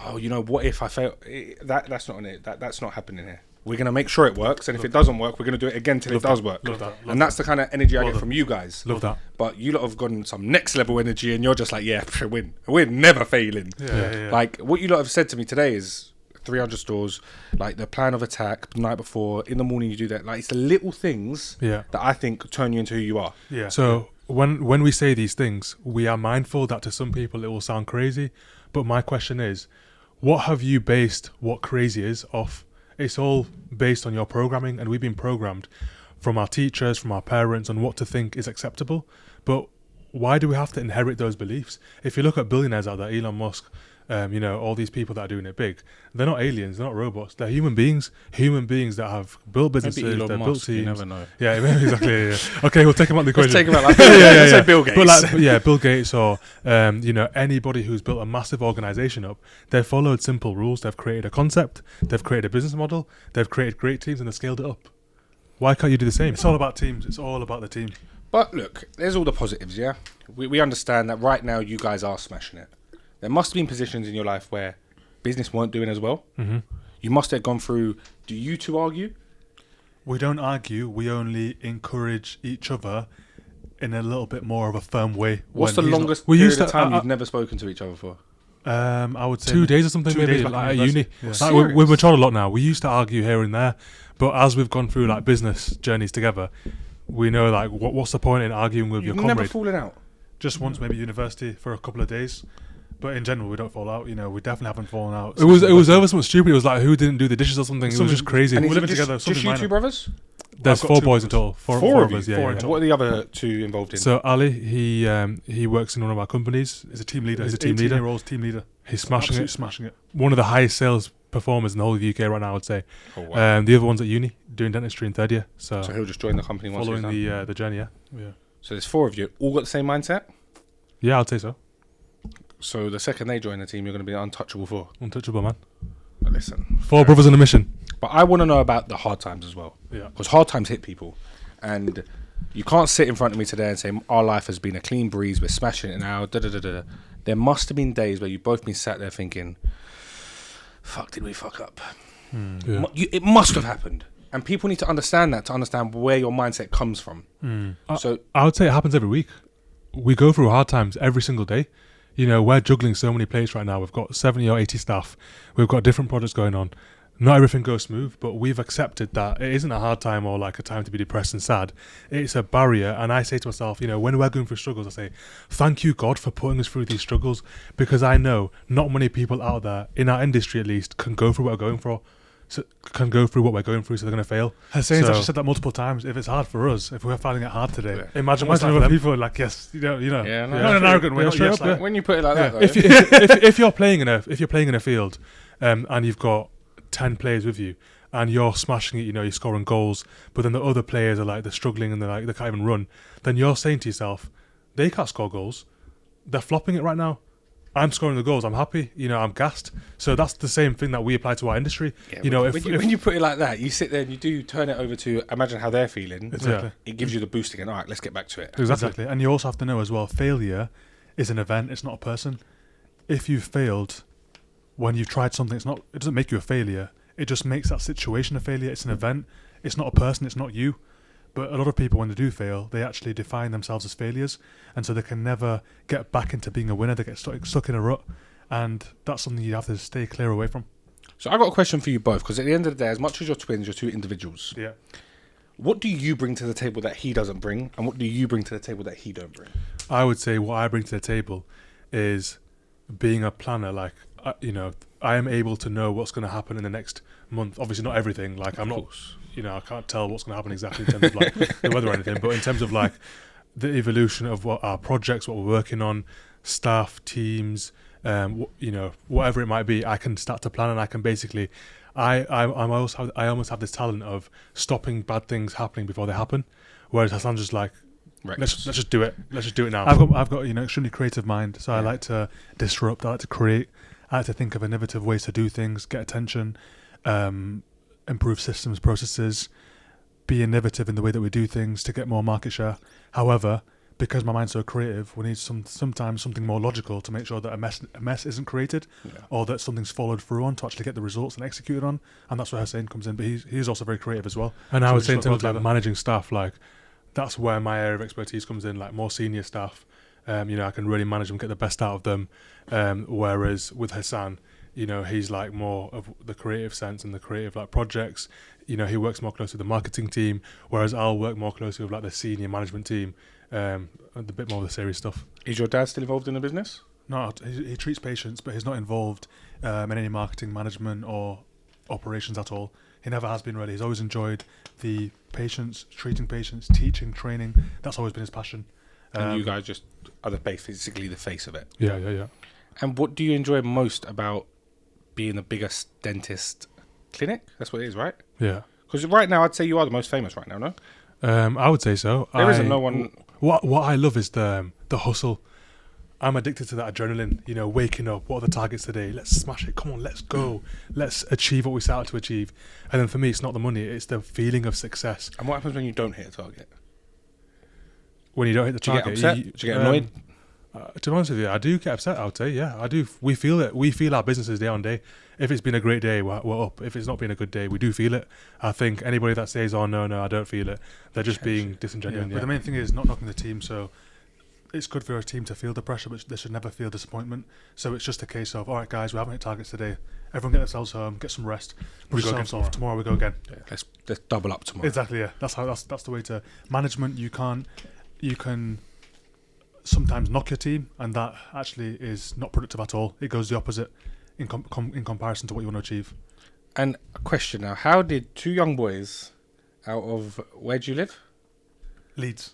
B: "Oh, what if I fail?" That's not in it. That's not happening here. We're going to make sure it works, and if it doesn't work, we're going to do it again till it does work.
D: Love that.
B: And that's the kind of energy I get from you guys.
D: Love that.
B: But you lot have gotten some next level energy, and you're just like, yeah, we're never failing.
D: Yeah.
B: Like, what you lot have said to me today is 300 stores, like the plan of attack the night before, in the morning you do that. Like, it's the little things that I think turn you into who you are.
D: Yeah. So when we say these things, we are mindful that to some people it will sound crazy. But my question is, what have you based what crazy is off? It's all based on your programming, and we've been programmed from our teachers, from our parents, on what to think is acceptable. But why do we have to inherit those beliefs? If you look at billionaires out there, Elon Musk, all these people that are doing it big, they're not aliens, they're not robots, they're human beings that have built businesses,
B: Maybe Elon
D: they've
B: Musk,
D: built teams.
B: you never know.
D: Yeah, exactly. Yeah. Okay, we'll take him out the equation.
B: Let's take him out like say Bill Gates.
D: But Bill Gates or anybody who's built a massive organization up, they've followed simple rules. They've created a concept, they've created a business model, they've created great teams, and they've scaled it up. Why can't you do the same? It's all about teams. It's all about the team.
B: But look, there's all the positives, yeah? We understand that right now you guys are smashing it. There must have been positions in your life where business weren't doing as well.
A: Mm-hmm.
B: You must have gone through... Do you two argue?
D: We don't argue. We only encourage each other in a little bit more of a firm way.
B: What's the
D: when he's
B: longest
A: We
B: period
A: used
B: of
A: to-
B: time you've never spoken to each other for?
D: I would say
A: 2 days or something,
D: 2
A: maybe,
D: days back
A: like
D: in
A: at uni.
D: university.
A: Like, we've matured a lot now. We used to argue here and there, but as we've gone through like business journeys together, we know like what's the point in arguing with
B: You've
A: your
B: never
A: comrade?
B: fallen out?
D: Just once, maybe university for a couple of days. But in general, we don't fall out. You know, we definitely haven't fallen out.
A: It was over something stupid. It was like who didn't do the dishes or something. It was just crazy.
B: And
D: we're
B: is it
D: living
B: just,
D: together,
B: just
D: something
B: you
D: minor.
B: two brothers?
A: There's
D: I've got
A: 4
D: two
A: boys in
D: brothers.
A: total.
B: Four of
A: of us.
B: you?
A: Yeah,
D: Four
A: yeah.
D: in total.
B: What are the other two involved in?
A: So Ali, he works in one of our companies.
D: He's a team leader.
A: He's
D: He's
A: a team leader.
D: 18-year-old team leader.
A: He's smashing
D: Absolutely
A: it.
D: smashing it.
A: One of the highest sales performers in the whole of the UK right now, I would say.
B: Oh, wow.
A: The other one's at uni doing dentistry in 3rd year. So,
B: So he'll just join the company once he's
A: following
B: done.
A: the journey. Yeah,
D: Yeah.
B: So there's 4 of you, all got the same mindset?
A: yeah, I'd say so.
B: So the second they join the team, you're going to be untouchable 4.
A: Untouchable man.
B: But listen.
A: 4 brothers on a mission.
B: But I want to know about the hard times as well.
D: Yeah.
B: Because hard times hit people. And you can't sit in front of me today and say, our life has been a clean breeze, we're smashing it now, da-da-da-da. There must have been days where you've both been sat there thinking, fuck, did we fuck up?
A: Yeah.
B: It must have happened. And people need to understand that to understand where your mindset comes from. So
A: I would say it happens every week. We go through hard times every single day. You know, we're juggling so many plates right now. We've got 70 or 80 staff. We've got different projects going on. Not everything goes smooth, but we've accepted that it isn't a hard time or like a time to be depressed and sad. It's a barrier. And I say to myself, you know, when we're going through struggles, I say, thank you, God, for putting us through these struggles, because I know not many people out there, in our industry at least, can go through what we're going through. So they're going to fail.
D: Hussein's
A: So-
D: actually said that multiple times. If it's hard for us, if we're finding it hard today,
B: Yeah.
A: Imagine
D: imagine
A: other
D: other
A: people.
D: people like, yes, you know,
B: Yeah, no,
D: not
B: that's
D: in an
B: true.
D: arrogant way.
A: Yeah,
D: not
A: straight
D: yes,
A: up,
D: like,
B: when you put it like that, though,
A: If you're playing in a field, and you've got 10 players with you, and you're smashing it, you know, you're scoring goals, but then the other players are like they're struggling and they can't even run, then you're saying to yourself, they can't score goals, they're flopping it right now. I'm scoring the goals. I'm happy. You know, I'm gassed. So that's the same thing that we apply to our industry.
B: Yeah,
A: you know,
B: when you put it like that, you sit there and you do turn it over to imagine how they're feeling.
D: Exactly.
B: It gives you the boost again. All right, let's get back to it.
D: Exactly. And you also have to know as well, failure is an event, it's not a person. If you've failed when you've tried something, it doesn't make you a failure. It just makes that situation a failure. It's an event. It's not a person, it's not you. But a lot of people, when they do fail, they actually define themselves as failures. And so they can never get back into being a winner. They get stuck in a rut. And that's something you have to stay clear away from.
B: So I got a question for you both, because at the end of the day, as much as you're twins, you're 2 individuals.
D: Yeah.
B: What do you bring to the table that he doesn't bring, and what do you bring to the table that he don't bring?
A: I would say what I bring to the table is being a planner. Like, you know, I am able to know what's going to happen in the next month. Obviously, not everything. Like, I'm not, you know, I can't tell what's going to happen exactly in terms of like the weather or anything. But in terms of like the evolution of what our projects, what we're working on, staff, teams, you know, whatever it might be, I can start to plan, and I can basically, I almost have this talent of stopping bad things happening before they happen. Whereas Hassan's just like, let's just do it. Let's just do it now.
D: I've got you know, extremely creative mind. So I like to disrupt. I like to create. I like to think of innovative ways to do things, get attention, improve systems, processes, be innovative in the way that we do things to get more market share. However, because my mind's so creative, we need sometimes something more logical to make sure that a mess isn't created, or that something's followed through on to actually get the results and executed on. And that's where Hussein comes in. But he's also very creative as well.
A: And I
D: So
A: would
D: we
A: say in
D: just work
A: terms of like
D: together.
A: managing staff, like that's where my area of expertise comes in, like more senior staff. You know, I can really manage them, get the best out of them. Whereas with Hassan, you know, he's like more of the creative sense and the creative like projects. You know, he works more closely with the marketing team, whereas I'll work more closely with like the senior management team, and a bit more of the serious stuff.
B: Is your dad still involved in the business?
D: No, he treats patients, but he's not involved in any marketing, management, or operations at all. He never has been really. He's always enjoyed the patients, treating patients, teaching, training. That's always been his passion.
B: And you guys just are basically the face of it.
A: Yeah.
B: And what do you enjoy most about being the biggest dentist clinic? That's what it is, right?
A: Yeah.
B: Because right now, I'd say you are the most famous right now, no?
A: I would say so.
B: There isn't no one...
A: What I love is the hustle. I'm addicted to that adrenaline, you know, waking up, what are the targets today? Let's smash it. Come on, let's go. Let's achieve what we set out to achieve. And then for me, it's not the money, it's the feeling of success.
B: And what happens when you don't hit a target?
A: when you don't hit the
B: Do you get
A: target.
B: upset? Do you get annoyed?
A: To be honest with you, I do get upset. I would say, yeah, I do. We feel it. We feel our businesses day on day. If it's been a great day, we're up. If it's not been a good day, we do feel it. I think anybody that says, "Oh no, I don't feel it," they're just being disingenuous.
D: But the main thing is not knocking the team. So it's good for a team to feel the pressure, but they should never feel disappointment. So it's just a case of, all right, guys, we haven't hit targets today. Everyone get themselves home, get some rest. We go again tomorrow. We go again.
B: Yeah, let's double up tomorrow.
D: Exactly. Yeah, that's the way to management. You can sometimes knock your team, and that actually is not productive at all. It goes the opposite in comparison to what you want to achieve.
B: And a question now: how did two young boys out of where do you live?
D: Leeds.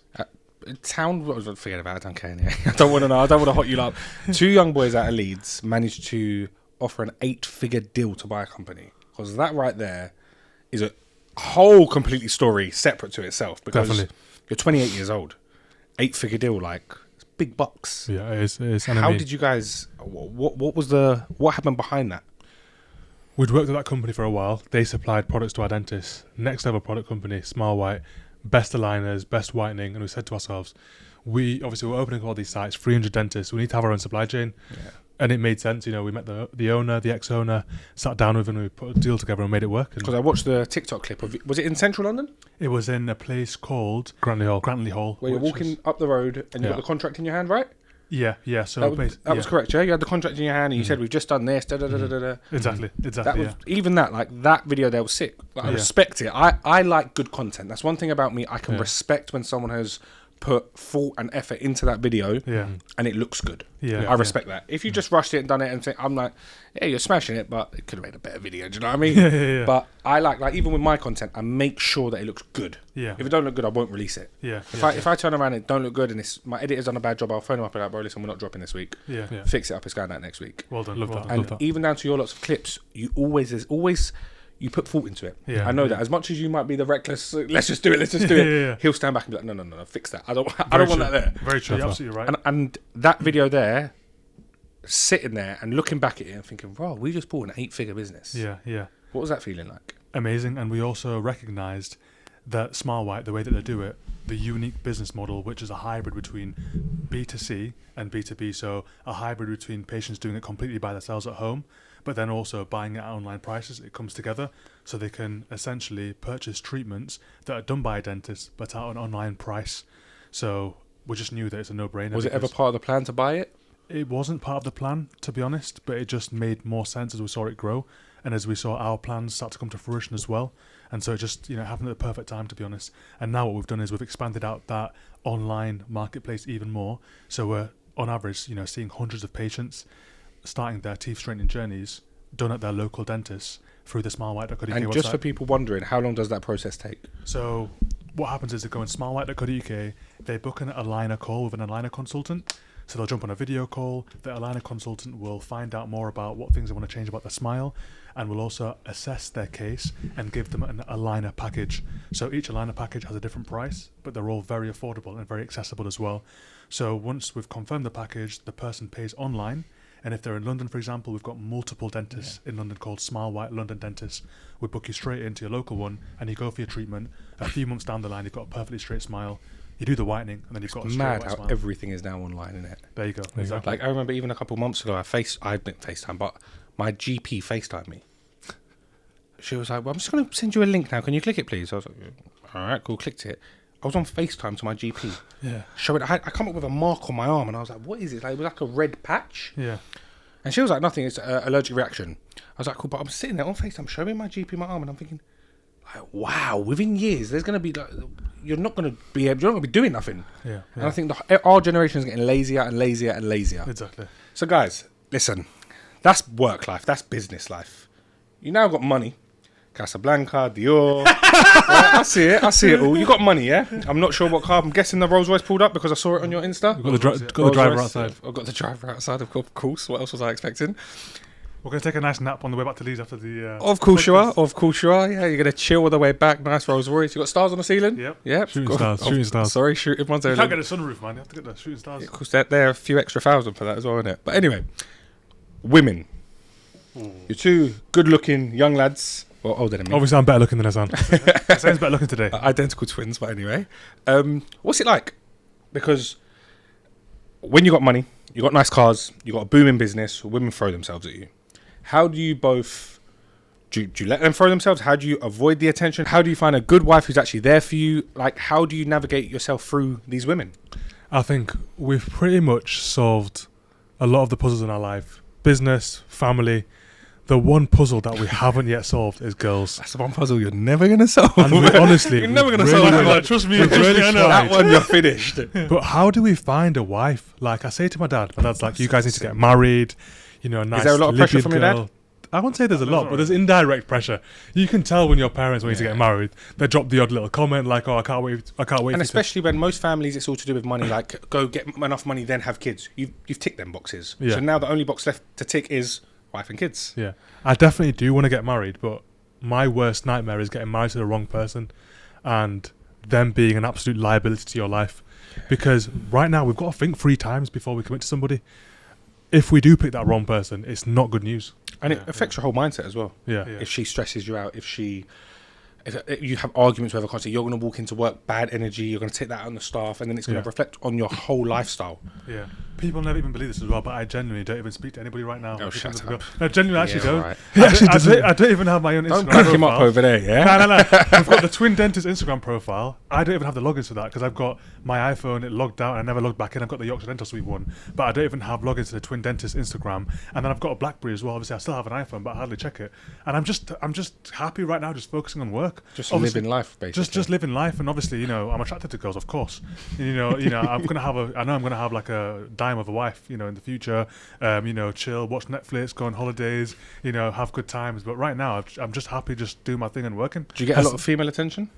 B: Town. What was I forget about? I don't care. Anyway. I don't want to know. I don't want to hot you up. Two young boys out of Leeds managed to offer an 8-figure deal to buy a company, because that right there is a whole completely story separate to itself. Because
A: Definitely.
B: you're 28 years old, 8-figure deal, like it's big bucks.
A: Yeah, it is.
B: How did you guys? What happened behind that?
A: We'd worked at that company for a while. They supplied products to our dentists. Next level product company, Smile White, best aligners, best whitening, and we said to ourselves, we're opening all these sites, 300 dentists. We need to have our own supply chain.
B: Yeah.
A: And it made sense, we met the owner, the ex-owner, sat down with him, and we put a deal together and made it work.
B: Because I watched the TikTok clip of it. Was it in central London?
D: It was in a place called
A: Grantley Hall.
B: Where you're walking up the road and you've got the contract in your hand, right?
D: Yeah. So
B: that was correct, yeah? You had the contract in your hand and you said, we've just done this, da-da-da-da-da.
D: Exactly.
B: That was, even that video there was sick. Like, I respect it. I like good content. That's one thing about me. I can respect when someone has put thought and effort into that video and it looks good. I respect that. If you just rushed it and done it and say, I'm like, yeah, you're smashing it, but it could have made a better video. Do you know what I mean? But I like even with my content, I make sure that it looks good. If it don't look good, I won't release it. If I turn around and it don't look good and my editor's done a bad job, I'll phone him up and be like, bro, listen, we're not dropping this week. Fix it up, it's going out next week.
D: Well done.
A: Love that.
B: And even down to your lots of clips, there's always you put thought into it. I know that. As much as you might be the reckless, let's just do it. He'll stand back and be like, no, fix that. I don't want that there.
D: Very true. You're absolutely right.
B: And that video there, sitting there and looking back at it and thinking, bro, we just bought an 8-figure business.
D: Yeah.
B: What was that feeling like?
D: Amazing. And we also recognised that Smile White, the way that they do it, the unique business model, which is a hybrid between B2C and B2B. So a hybrid between patients doing it completely by themselves at home, but then also buying it at online prices. It comes together so they can essentially purchase treatments that are done by a dentist but at an online price. So we just knew that it's a no-brainer.
B: Was it ever part of the plan to buy it?
D: It wasn't part of the plan, to be honest, but it just made more sense as we saw it grow and as we saw our plans start to come to fruition as well. And so it just happened at the perfect time, to be honest. And now what we've done is we've expanded out that online marketplace even more. So we're on average, seeing hundreds of patients starting their teeth straightening journeys done at their local dentists through the smilewhite.co.uk website.
B: And just for people wondering, how long does that process take?
D: So what happens is they go on smilewhite.co.uk, they book an aligner call with an aligner consultant. So they'll jump on a video call. The aligner consultant will find out more about what things they want to change about their smile, and will also assess their case and give them an aligner package. So each aligner package has a different price, but they're all very affordable and very accessible as well. So once we've confirmed the package, the person pays online. And if they're in London, for example, we've got multiple dentists in London called Smile White London Dentists. We book you straight into your local one, and you go for your treatment. A few months down the line, you've got a perfectly straight smile. You do the whitening, and then you've got a straight
B: mad
D: white
B: how
D: smile.
B: everything is now online, isn't it?
D: There you go. Exactly.
B: Like I remember even a couple of months ago, I didn't FaceTime, but my GP FaceTimed me. She was like, "Well, I'm just going to send you a link now. Can you click it, please?" I was like, "All right, cool." Clicked it. I was on FaceTime to my GP.
D: Yeah.
B: Showing, I come up with a mark on my arm, and I was like, "What is it?" Like, it was like a red patch.
D: Yeah.
B: And she was like, "Nothing. It's an allergic reaction." I was like, "Cool," but I'm sitting there on FaceTime showing my GP my arm, and I'm thinking, like, wow, within years, there's going to be like, you're not going to be doing nothing.
D: Yeah.
B: And I think our generation is getting lazier and lazier and lazier.
D: Exactly.
B: So guys, listen, that's work life, that's business life. You now got money, Casablanca, Dior. Right, I see it all. You got money, yeah? I'm not sure what car. I'm guessing the Rolls Royce pulled up because I saw it on your Insta.
A: Got the driver outside.
B: I've got the driver outside, of course. What else was I expecting?
D: We're going to take a nice nap on the way back to Leeds after the...
B: Of course you are. Yeah, you're going to chill all the way back. Nice Rolls Royce. You got stars on the ceiling?
D: Yep.
A: Shooting stars.
B: Sorry, shooting ones.
D: You can't get a sunroof, man. You have to get the shooting stars.
B: Yeah, of course, they're a few extra thousand for that as well, isn't it? But anyway, women. You're two good-looking young lads. Well, older than me.
A: Obviously, I'm better looking than Hassan.
D: Hassan's better looking today.
B: Identical twins, but anyway. What's it like because when you got money, you got nice cars, you got a booming business, women throw themselves at you. How do you both... Do you let them throw themselves? How do you avoid the attention? How do you find a good wife who's actually there for you? Like, how do you navigate yourself through these women?
A: I think we've pretty much solved a lot of the puzzles in our life. Business, family. The one puzzle that we haven't yet solved is girls.
B: That's the one puzzle you're never going to solve.
A: And we, honestly,
B: you're never going to
A: really,
B: solve that
A: really,
B: one. Trust me,
A: I know.
B: that one you're finished.
A: But how do we find a wife? Like I say to my dad's like, you guys need to get married. You know, a nice
B: Is there a lot of pressure
A: Libyan
B: from your
A: girl.
B: dad?
A: I won't say there's a lot, but there's indirect pressure. You can tell when your parents want you to get married. They drop the odd little comment like, "Oh, I can't wait."
B: And especially when most families, it's all to do with money. Like, go get enough money, then have kids. You've ticked them boxes.
A: Yeah.
B: So now the only box left to tick is wife and kids.
A: Yeah, I definitely do want to get married, but my worst nightmare is getting married to the wrong person, and them being an absolute liability to your life. Because right now we've got to think 3 times before we commit to somebody. If we do pick that wrong person, it's not good news.
B: And it affects your whole mindset as well.
A: Yeah.
B: If she stresses you out, if you have arguments with her constantly, you're going to walk into work, bad energy, you're going to take that on the staff, and then it's going to reflect on your whole lifestyle.
A: Yeah. People never even believe this as well, but I genuinely don't even speak to anybody right now.
B: Oh, shut up.
A: No, genuinely, I actually don't.
B: Right.
A: I don't even have my own
B: Don't
A: Instagram
B: crack him up
A: profile.
B: over there, yeah?
A: No. I've got the Twin Dentist Instagram profile. I don't even have the logins for that because I've got my iPhone, it logged out, and I never logged back in. I've got the Yorkshire Dental Suite one, but I don't even have logins to the Twin Dentist Instagram. And then I've got a BlackBerry as well. Obviously, I still have an iPhone, but I hardly check it. And I'm just happy right now, just focusing on work.
B: Just
A: Obviously,
B: living life, basically.
A: just living life, and obviously, you know, I'm attracted to girls, of course. You know, I'm gonna have like a dime of a wife, you know, in the future. You know, chill, watch Netflix, go on holidays, you know, have good times. But right now, I'm just happy, just doing my thing and working.
B: Do you get a lot of female attention?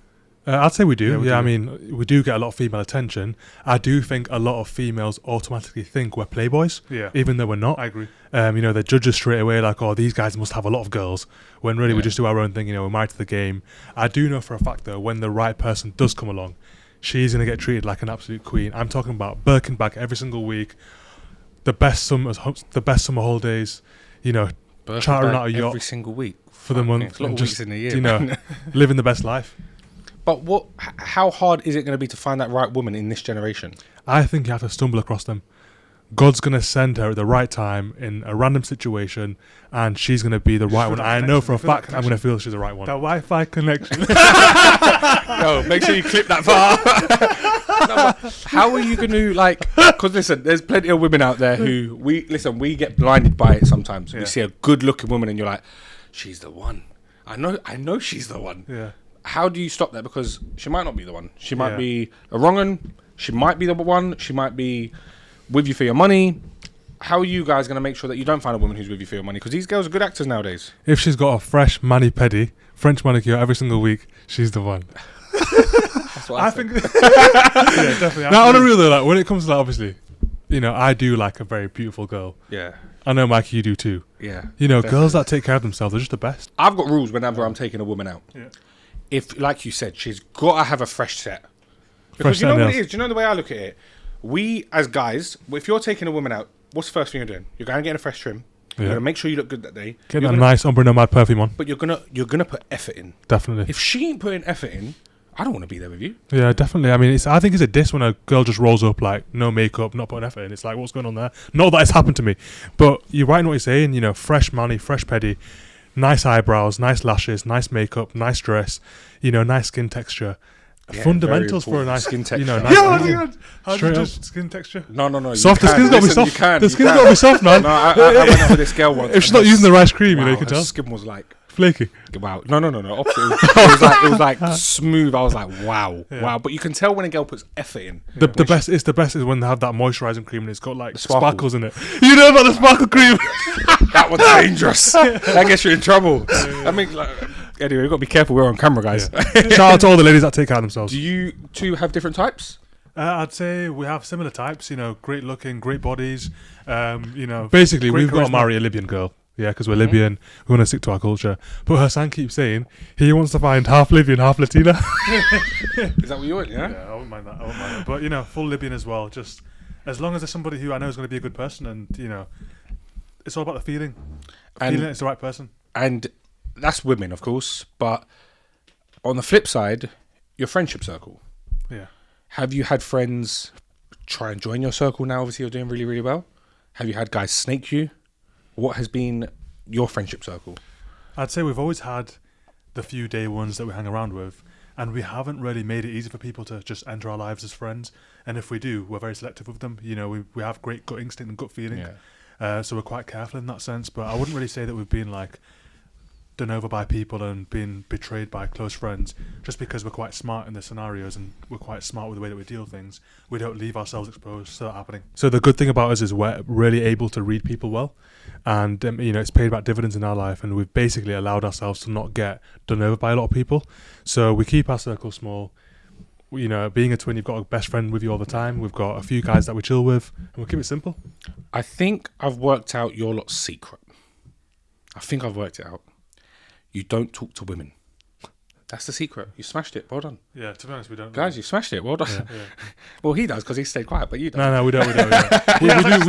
A: I'd say we do.
D: Yeah, we do.
A: I mean, we do get a lot of female attention. I do think a lot of females automatically think we're playboys,
D: Yeah.
A: even though we're not.
D: I agree.
A: You know, they judge us straight away, like, oh, these guys must have a lot of girls. When really we just do our own thing. You know, we're married to the game. I do know for a fact though, when the right person does come along, she's gonna get treated like an absolute queen. I'm talking about Birkin bag every single week, the best summer holidays. You know, chartering out a yacht
B: every single week
A: for the month,
B: It's a lot
A: and
B: of weeks
A: just
B: in a year.
A: you know,
B: man.
A: living the best life.
B: But how hard is it going to be to find that right woman in this generation?
A: I think you have to stumble across them. God's going to send her at the right time in a random situation, and she's going to be the right one. I know for a fact I'm going to feel she's the right one.
D: That Wi-Fi connection.
B: No, make sure you clip that part. No, but how are you going to, like, because listen, there's plenty of women out there who, we get blinded by it sometimes.
D: Yeah.
B: We see a good looking woman and you're like, she's the one. I know she's the one.
A: Yeah.
B: How do you stop that? Because she might not be the one. She might
D: Yeah.
B: be a wrong one. She might be the one. She might be with you for your money. How are you guys going to make sure that you don't find a woman who's with you for your money? Because these girls are good actors nowadays.
A: If she's got a fresh mani-pedi, French manicure every single week, she's the one.
B: That's what
D: I
B: think.
D: think. Yeah, definitely.
A: Now, on a real though, like, when it comes to that, obviously, you know, I do like a very beautiful girl.
B: Yeah.
A: I know, Mikey, you do too.
B: Yeah.
A: You know,
B: Definitely.
A: girls that take care of themselves are just the best.
B: I've got rules whenever I'm taking a woman out.
D: Yeah.
B: If, like you said, she's got to have a fresh set. Because
A: Fresh
B: you know
A: set
B: what
A: nails.
B: it is? Do you know the way I look at it? We, as guys, if you're taking a woman out, what's the first thing you're doing? You're going to get a fresh trim. You're
A: Yeah.
B: going to make sure you look good that day.
A: Get
B: You're
A: that
B: gonna-
A: nice Umbrella Mad perfume on.
B: But you're gonna put effort in.
A: Definitely.
B: If she ain't putting effort in, I don't want to be there with you.
A: Yeah, definitely. I mean, I think it's a diss when a girl just rolls up like no makeup, not putting effort in. It's like, what's going on there? Not that it's happened to me, but you're right in what you're saying. You know, fresh mani, fresh pedi, nice eyebrows, nice lashes, nice makeup, nice dress. You know, nice skin texture.
B: Yeah,
A: Fundamentals
B: very
A: for a nice
B: skin
A: You know,
B: texture.
A: nice
D: How do you
A: Straight
D: do
A: up.
D: skin texture?
B: No.
A: soft. The
B: you
A: skin's
B: can.
A: got to be
B: Listen,
A: soft.
B: You can.
A: The
B: you
A: skin's
B: can.
A: got to be soft, man.
B: No, I went out with this girl once.
A: If she's
B: and
A: not
B: her
A: using the rice cream, you know, you
B: wow,
A: can
B: her
A: tell.
B: skin was like,
A: Flaky.
B: wow. No. Opposite. It was like smooth. I was like, wow. But you can tell when a girl puts effort in.
A: The best is when they have that moisturising cream and it's got like
B: sparkles.
A: sparkles in it. You know about the sparkle cream?
B: That was dangerous. That gets you in trouble. I mean, like, anyway, we've got to be careful. We're on camera, guys.
A: Shout out to all the ladies that take care of themselves.
B: Do you two have different types?
D: I'd say we have similar types. You know, great looking, great bodies. You know,
A: Basically,
D: great
A: we've got to
D: charisma.
A: marry a Libyan girl. Yeah, because we're Libyan. We want to stick to our culture. But Hassan keeps saying he wants to find half Libyan, half Latina.
B: Is that what you want? Yeah.
D: Yeah, I wouldn't mind that. But you know, full Libyan as well. Just as long as there's somebody who I know is going to be a good person, and you know, it's all about the feeling.
B: And-
D: Feeling it's the right person.
B: And that's women, of course. But on the flip side, your friendship circle.
D: Yeah.
B: Have you had friends try and join your circle now? Obviously, you're doing really, really well. Have you had guys snake you? What has been your friendship circle?
A: I'd say we've always had the few day ones that we hang around with, and we haven't really made it easy for people to just enter our lives as friends. And if we do, we're very selective with them. You know, we have great gut instinct and gut feeling, so we're quite careful in that sense. But I wouldn't really say that we've been like done over by people and been betrayed by close friends just because we're quite smart in the scenarios and we're quite smart with the way that we deal with things. We don't leave ourselves exposed to that happening. So the good thing about us is we're really able to read people well, and you know, it's paid back dividends in our life, and we've basically allowed ourselves to not get done over by a lot of people. So we keep our circle small. You know, being a twin, you've got a best friend with you all the time. We've got a few guys that we chill with, and we'll keep it simple.
B: I think I've worked out your lot's secret. I think I've worked it out. You don't talk to women. That's the secret. You smashed it. Well done.
A: Yeah, to be honest, we don't.
B: Guys, you smashed it. Well done.
A: Yeah.
B: Well, he does because he stayed quiet, but you don't.
A: No, we don't. We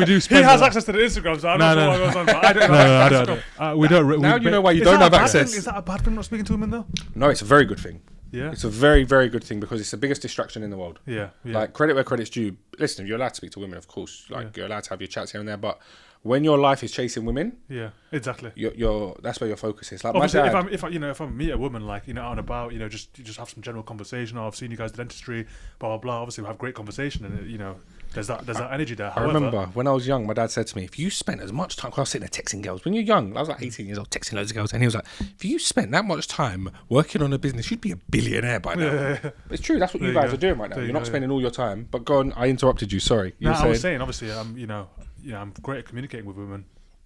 A: do.
D: He has access to the Instagram, so I don't know what goes on. But I don't know.
A: I don't. We don't.
B: Now you know why you don't have access.
A: Is that a bad thing not speaking to women though?
B: No, it's a very good thing.
A: Yeah.
B: It's a very, very good thing because it's the biggest distraction in the world.
A: Yeah.
B: Like, credit where credit's due. Listen, you're allowed to speak to women, of course. Like, you're allowed to have your chats here and there, but when your life is chasing women,
A: yeah, exactly.
B: You're that's where your focus is. Like,
A: obviously,
B: my dad,
A: if I meet a woman, like, you know, out and about, you know, just have some general conversation. Oh, I've seen you guys at dentistry, blah blah blah. Obviously, we have great conversation, and you know, there's that energy there.
B: I remember when I was young, my dad said to me, "If you spent as much time," because I was sitting there texting girls. When you're young, I was like 18 years old, texting loads of girls, and he was like, "If you spent that much time working on a business, you'd be a billionaire by now." Yeah. It's true. That's what you guys are doing right now. You're not spending all your time. But go on, I interrupted you. Sorry.
A: I was saying, obviously, I'm great at communicating with women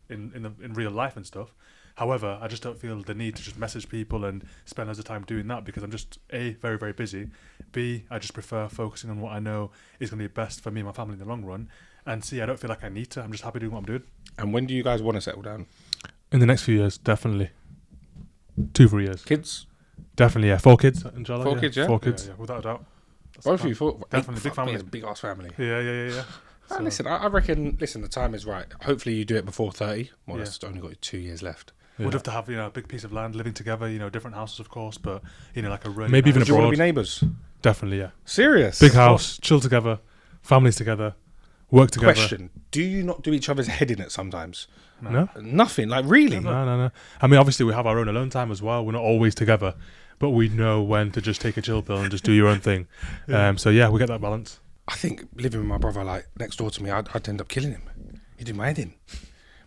A: in real life and stuff. However, I just don't feel the need to just message people and spend loads of time doing that because I'm just A, very, very busy. B, I just prefer focusing on what I know is going to be best for me and my family in the long run. And C, I don't feel like I need to. I'm just happy doing what I'm doing.
B: And when do you guys want to settle down?
A: In the next few years, definitely. 2-3 years.
B: Kids?
A: Definitely, yeah. 4 kids, inshallah.
B: 4 kids, yeah?
A: 4 kids.
D: Yeah, without a doubt.
B: Both of you,
A: definitely big family.
B: It's a big ass family.
A: Yeah.
B: So. Listen, I reckon. Listen, the time is right. Hopefully, you do it before 30. Well, that's only got 2 years left.
A: Yeah. We'd have to have, you know, a big piece of land, living together, you know, different houses, of course, but, you know, like a really
B: maybe even abroad. Do you want to be neighbours?
A: Definitely, yeah.
B: Serious?
A: Big house, chill together, families together, work together.
B: Question: do you not do each other's head in it sometimes?
A: No.
B: Nothing. Like, really?
A: No. I mean, obviously, we have our own alone time as well. We're not always together, but we know when to just take a chill pill and just do your own thing. So yeah, we get that balance.
B: I think living with my brother, like, next door to me, I'd end up killing him. He'd do my head in.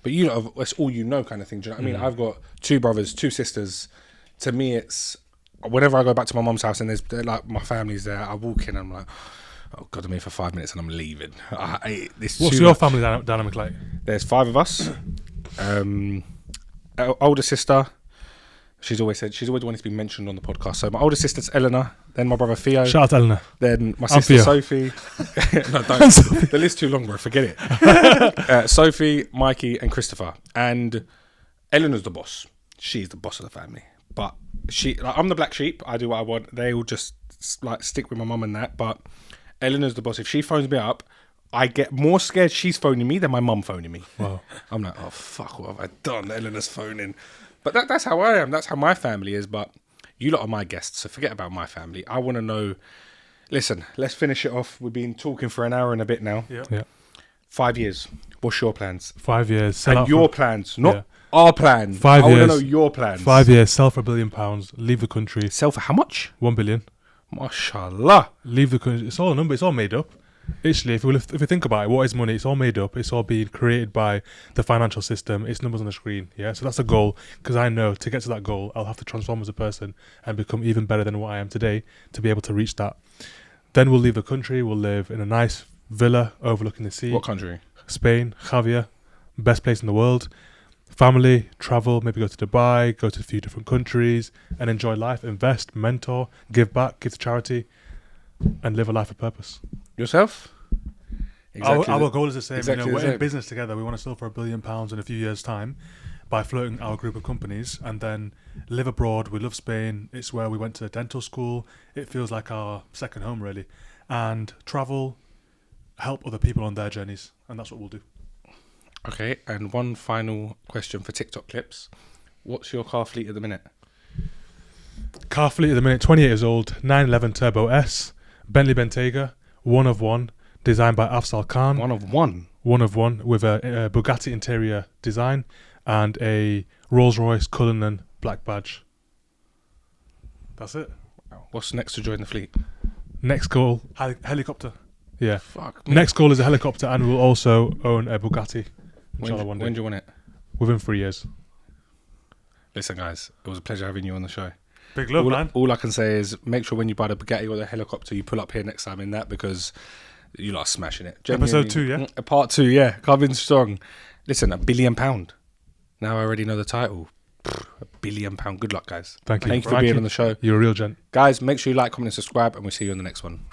B: But you know, that's all you know kind of thing. Do you know what I mean? I've got 2 brothers, 2 sisters. To me, it's... Whenever I go back to my mum's house and they're like, my family's there, I walk in and I'm like, oh, God, I'm here for 5 minutes and I'm leaving.
A: What's your family dynamic like?
B: There's 5 of us. Older sister... She's always wanted to be mentioned on the podcast. So my older sister's Eleanor, then my brother Theo.
A: Shout out to Eleanor.
B: Then my sister Sophie. No, don't. The list's too long, bro. Forget it. Sophie, Mikey, and Christopher. And Eleanor's the boss. She's the boss of the family. But I'm the black sheep. I do what I want. They all just like stick with my mum and that. But Eleanor's the boss. If she phones me up, I get more scared she's phoning me than my mum phoning me.
A: Wow.
B: I'm like, oh fuck, what have I done? Eleanor's phoning. But that's how I am. That's how my family is. But you lot are my guests, so forget about my family. I want to know... Listen, let's finish it off. We've been talking for an hour and a bit now.
A: Yeah.
B: 5 years. What's your plans?
A: 5 years.
B: And your plans, not our plans.
A: 5 years.
B: I want to know your plans.
A: 5 years. Sell for £1 billion. Leave the country.
B: Sell for how much?
A: 1 billion.
B: MashaAllah.
A: Leave the country. It's all a number. It's all made up. Actually, if we think about it, what is money? It's all made up. It's all being created by the financial system. It's numbers on the screen. Yeah, so that's a goal. Because I know to get to that goal, I'll have to transform as a person and become even better than what I am today to be able to reach that. Then we'll leave the country. We'll live in a nice villa overlooking the sea.
B: What country?
A: Spain, Javier, best place in the world. Family, travel, maybe go to Dubai, go to a few different countries, and enjoy life. Invest, mentor, give back, give to charity, and live a life of purpose.
B: Yourself?
A: Exactly our goal is the same.
B: Exactly
A: we're in business together. We want to sell for £1 billion in a few years' time by floating our group of companies and then live abroad. We love Spain. It's where we went to dental school. It feels like our second home, really. And travel, help other people on their journeys. And that's what we'll do.
B: Okay, and one final question for TikTok clips. What's your car fleet at the minute?
A: Car fleet at the minute, 28 years old, 911 Turbo S, Bentley Bentayga, 1 of 1, designed by Afzal Khan.
B: One of one.
A: One of one, with a Bugatti interior design and a Rolls-Royce Cullinan black badge. That's it.
B: What's next to join the fleet?
A: Next goal, helicopter. Yeah.
B: Fuck me.
A: Next goal is a helicopter, and we'll also own a Bugatti.
B: When do you want it?
A: Within 3 years.
B: Listen, guys, it was a pleasure having you on the show.
A: Big love, man.
B: All I can say is make sure when you buy the Bugatti or the helicopter, you pull up here next time in that, because you lot are smashing it.
A: Episode 2, yeah?
B: Part 2, yeah. Coming strong. Listen, £1 billion. Now I already know the title. £1 billion. Good luck, guys.
A: Thank you.
B: Thank you for being on the show.
A: You're a real gent.
B: Guys, make sure you like, comment, and subscribe, and we'll see you on the next one.